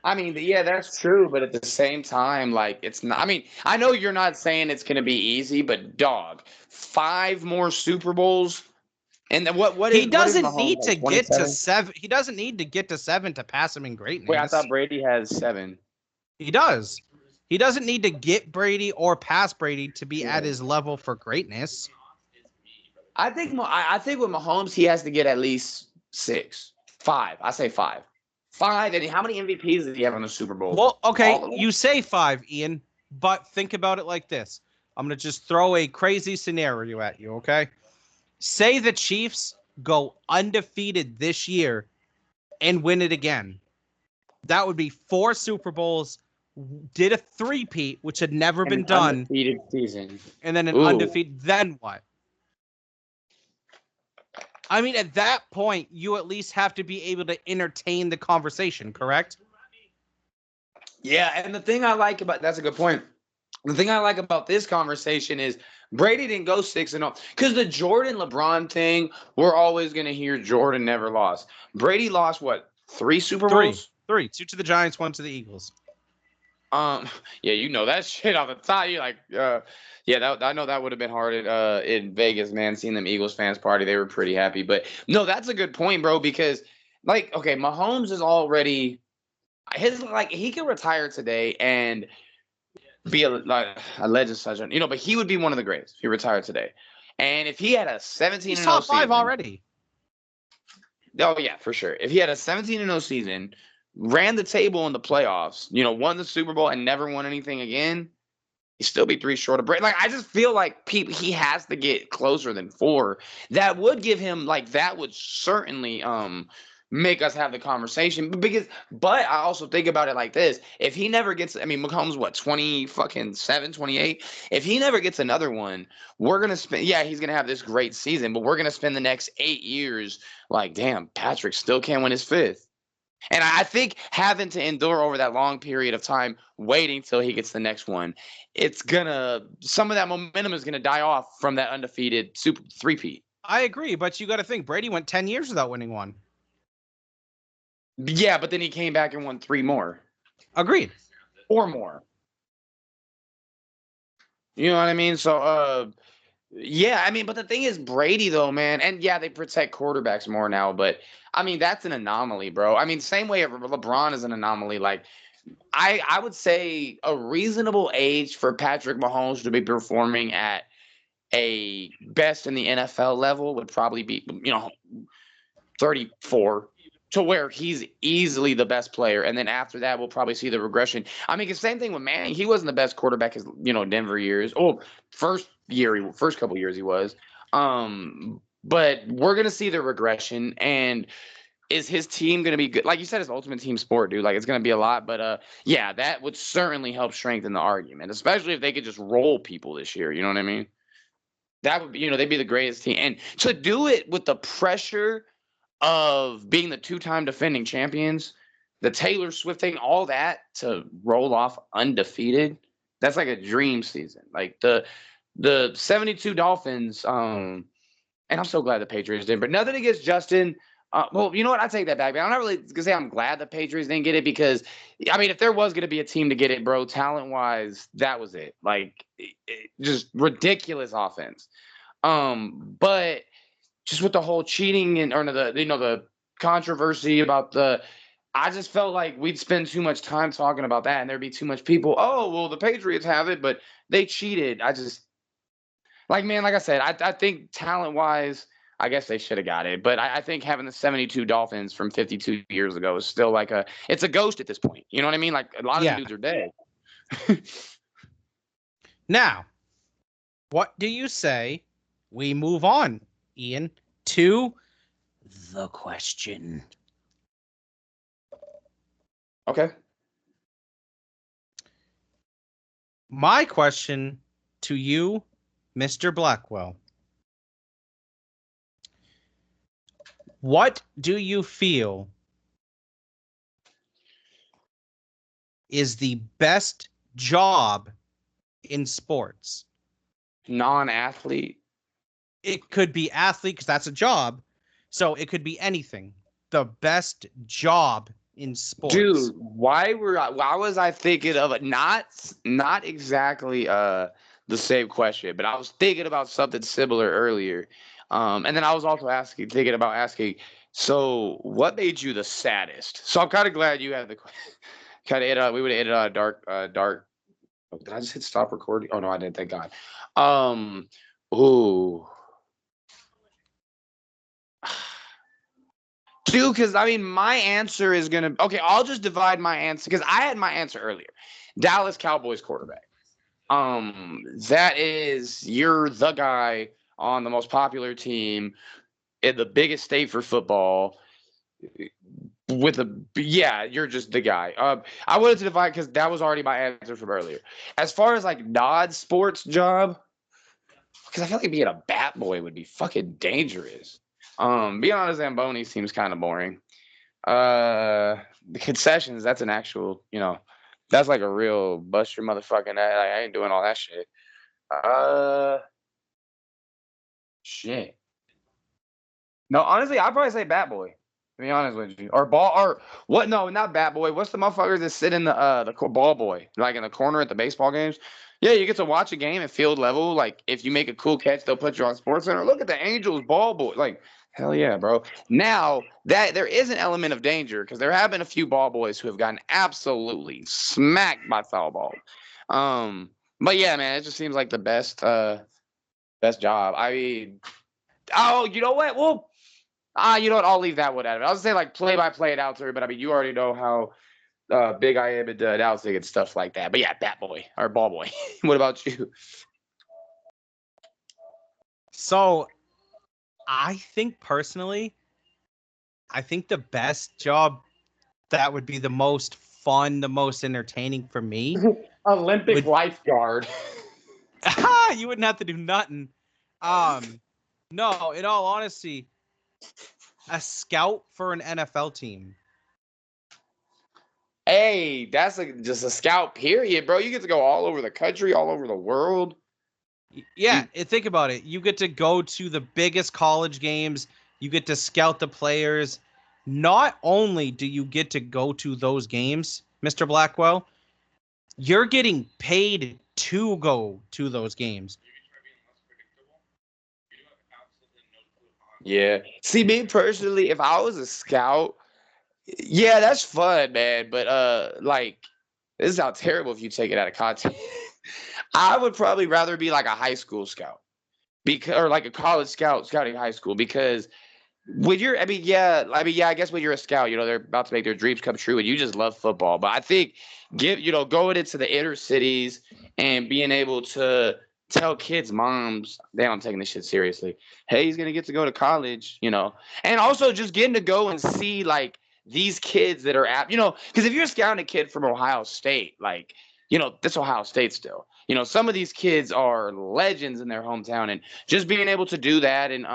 I mean, yeah, that's true, but at the same time, like, it's not. I mean, I know you're not saying it's going to be easy, but dog, 5 more Super Bowls, and then He what is doesn't Mahomes need like to get to 27? 7. He doesn't need to get to 7 to pass him in Wait, I greatness. thought Brady has 7. He does. He doesn't need to get Brady or pass Brady to be at Yeah. his level for greatness. I think with Mahomes, he has to get at least 6, 5. I say 5, 5. And how many MVPs did he have on the Super Bowl? Well, okay, All of them. you say 5, Ian, but think about it like this. I'm going to just throw a crazy scenario at you, okay? Say the Chiefs go undefeated this year and win it again. That would be 4 Super Bowls, did a three-peat, which had never And been an done, undefeated season. and then an Ooh. undefeated. Then what? I mean, at that point, you at least have to be able to entertain the conversation, correct? Yeah, and the thing I like about that's a good point. The thing I like about this conversation is Brady didn't go 6-0 because the Jordan LeBron thing, we're always gonna hear Jordan never lost. Brady lost what, 3 Super Three. Bowls? 3. 2 to the Giants, 1 to the Eagles. Um, yeah, you know that shit off the top. You like, yeah, I know that would have been hard in Vegas, man. Seeing them Eagles fans party, they were pretty happy. But no, that's a good point, bro. Because like, okay, Mahomes is already his like he can retire today and be like a legend, such a but he would be one of the greats if he retired today. And if he had a 17 He's and 0 top 5 season, already. oh yeah, for sure. If he had a 17 and 0 season, ran the table in the playoffs, won the Super Bowl and never won anything again, he'd still be 3 short of break. Like I just feel like he has to get closer than 4. That would give him like that would certainly make us have the conversation but I also think about it like this. If he never gets, I mean, Mahomes what, 20 fucking 7, 28. If he never gets another one, we're gonna spend, yeah, he's gonna have this great season, but we're gonna spend the next 8 years like, damn, Patrick still can't win his 5th. And I think having to endure over that long period of time, waiting till he gets the next one, some of that momentum is gonna die off from that undefeated super three-peat. I agree, but you got to think Brady went 10 years without winning one. Yeah, but then he came back and won 3 more. Agreed. 4 more. You know what I mean? So, yeah, I mean, but the thing is, Brady though, man, and yeah, they protect quarterbacks more now, but I mean, that's an anomaly, bro. I mean, same way LeBron is an anomaly. Like, I would say a reasonable age for Patrick Mahomes to be performing at a best in the NFL level would probably be, 34, to where he's easily the best player. And then after that, we'll probably see the regression. I mean, the same thing with Manning. He wasn't the best quarterback his, Denver years. Oh, first couple years he was. But we're gonna see the regression. And is his team gonna be good? Like you said, it's ultimate team sport, dude. Like it's gonna be a lot. But yeah, that would certainly help strengthen the argument, especially if they could just roll people this year. You know what I mean? That would be, they'd be the greatest team. And to do it with the pressure of being the two-time defending champions, the Taylor Swift thing, all that to roll off undefeated, that's like a dream season. Like the 72 Dolphins, and I'm so glad the Patriots did, but nothing against Justin. Well, you know what? I take that back. Man. I'm not really gonna say I'm glad the Patriots didn't get it because, I mean, if there was gonna be a team to get it, bro, talent wise, that was it. Like, just ridiculous offense. But just with the whole cheating and or the controversy about I just felt like we'd spend too much time talking about that, and there'd be too much people. Oh, well, the Patriots have it, but they cheated. I just man, like I said, I think talent wise, I guess they should have got it, but I think having the 72 Dolphins from 52 years ago is still like it's a ghost at this point. You know what I mean? Like a lot of them Yeah. dudes are dead. Now, what do you say we move on, Ian, to the question? Okay. My question to you, Mr. Blackwell. What do you feel is the best job in sports? Non-athlete. It could be athlete because that's a job. So it could be anything. The best job in sports. Dude, why was I thinking of it? Not exactly the same question, but I was thinking about something similar earlier. And then I was also thinking about asking, so what made you the saddest? So I'm kind of glad you had the kind of we would have ended on a dark. Oh, did I just hit stop recording? Oh no, I didn't. Thank God. Ooh. Dude, because I mean, my answer is gonna okay. I'll just divide my answer because I had my answer earlier. Dallas Cowboys quarterback. That is you're the guy on the most popular team in the biggest state for football. You're just the guy. I wanted to divide because that was already my answer from earlier. As far as like non-sports job, because I feel like being a bat boy would be fucking dangerous. Being on a Zamboni seems kind of boring. The concessions, that's an actual, that's like a real bust your motherfucking ass. Like, I ain't doing all that shit. Uh, Shit. No, honestly, I'd probably say Bat Boy. To be honest with you, or ball, or what? No, not Bat Boy. What's the motherfuckers that sit in the ball boy, like in the corner at the baseball games? Yeah, you get to watch a game at field level. Like if you make a cool catch, they'll put you on Sports Center. Look at the Angels ball boy. Like hell yeah, bro. Now that there is an element of danger because there have been a few ball boys who have gotten absolutely smacked by foul ball. But yeah, man, it just seems like the best job. I mean, oh, you know what? Well, you know what? I'll leave that one out of it. I was say like play-by-play announcer, but I mean, you already know how big I am into announcing and stuff like that. But yeah, Bat Boy or Ball Boy. What about you? So I think personally, I think the best job that would be the most fun, the most entertaining for me. Olympic lifeguard. You wouldn't have to do nothing. No, in all honesty, a scout for an NFL team. Hey, that's just a scout period, bro. You get to go all over the country, all over the world. Yeah, think about it. You get to go to the biggest college games. You get to scout the players. Not only do you get to go to those games, Mr. Blackwell, you're getting paid to go to those games. Yeah. See, me personally, if I was a scout, yeah, that's fun, man. But like, this is how terrible if you take it out of context. I would probably rather be like a high school scout because, or like a college scout scouting high school because when you're, yeah, I guess when you're a scout, they're about to make their dreams come true, and you just love football. But I think, going into the inner cities and being able to tell kids' moms they don't taking this shit seriously. Hey, he's gonna get to go to college, and also just getting to go and see like these kids that are because if you're scouting a kid from Ohio State, like, that's Ohio State still. Some of these kids are legends in their hometown, and just being able to do that and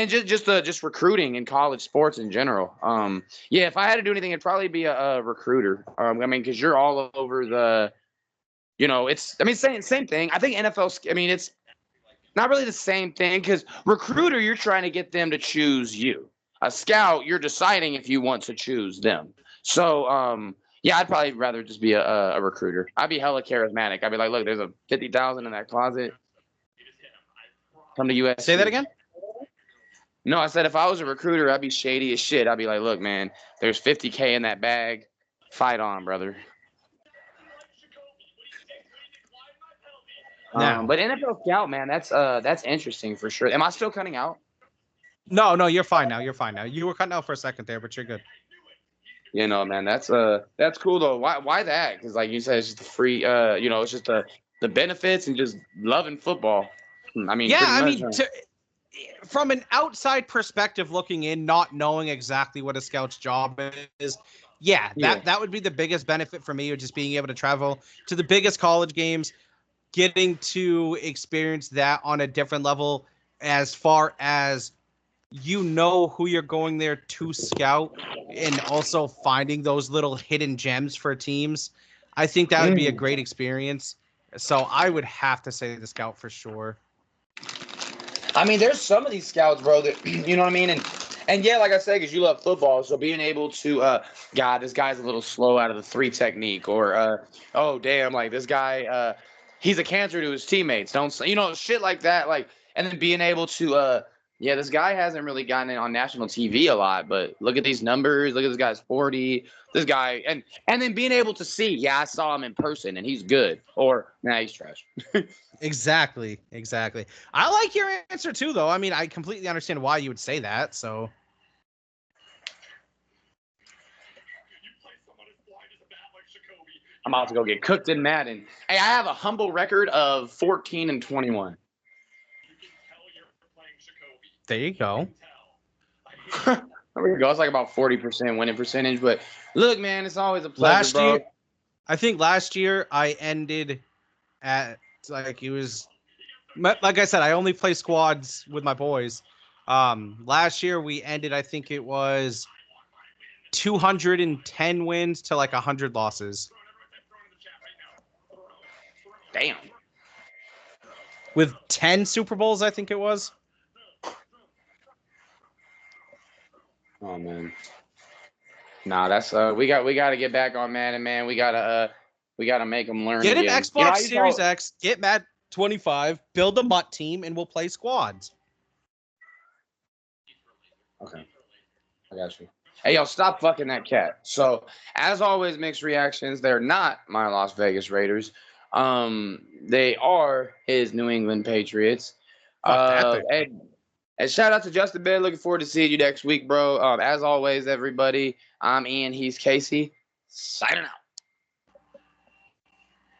just recruiting in college sports in general. Yeah, if I had to do anything, it'd probably be a recruiter. I mean, because you're all over the, same thing. I think NFL. I mean, it's not really the same thing because recruiter, you're trying to get them to choose you. A scout, you're deciding if you want to choose them. So, yeah, I'd probably rather just be a recruiter. I'd be hella charismatic. I'd be like, look, there's a 50,000 in that closet. Come to USC. Say that again. No, I said if I was a recruiter, I'd be shady as shit. I'd be like, look, man, there's 50K in that bag. Fight on, brother. Now, But NFL scout, man, that's interesting for sure. Am I still cutting out? no, you're fine now. You're fine now. You were cutting out for a second there, but you're good. Man, that's cool though. Why that? Because like you said, it's just the free. It's just the benefits and just loving football. I mean, yeah, I much, mean, from an outside perspective looking in, not knowing exactly what a scout's job is, that would be the biggest benefit for me, or just being able to travel to the biggest college games, getting to experience that on a different level, as far as who you're going there to scout, and also finding those little hidden gems for teams. I think that would be a great experience. So I would have to say the scout for sure. I mean, there's some of these scouts, bro, that you know what I mean, and yeah, like I said, because you love football, so being able to, God, this guy's a little slow out of the three technique, or oh damn, like this guy, he's a cancer to his teammates. Don't shit like that, like, and then being able to, yeah, this guy hasn't really gotten it on national TV a lot, but look at these numbers. Look at this guy's 40. This guy, and then being able to see, yeah, I saw him in person, and he's good, or nah, he's trash. Exactly. I like your answer too, though. I mean, I completely understand why you would say that. So I'm about to go get cooked in Madden. Hey, I have a humble record of 14-21. there you go. There we go. It's like about 40% winning percentage. But look, man, it's always a pleasure, bro. I think last year I ended at, like, it was, like I said, I only play squads with my boys. Last year we ended, I think it was 210 wins to like 100 losses. Damn. With 10 Super Bowls, I think it was. Oh man. Nah, that's we got to get back on Madden, man. We gotta make them learn. Get an again. Xbox Series X, get Madden 25, build a MUT team, and we'll play squads. Okay, I got you. Hey, yo, stop fucking that cat. So, as always, mixed reactions. They're not my Las Vegas Raiders. They are his New England Patriots. And shout out to Justin Bed. Looking forward to seeing you next week, bro. As always, everybody, I'm Ian. He's Casey. Signing out.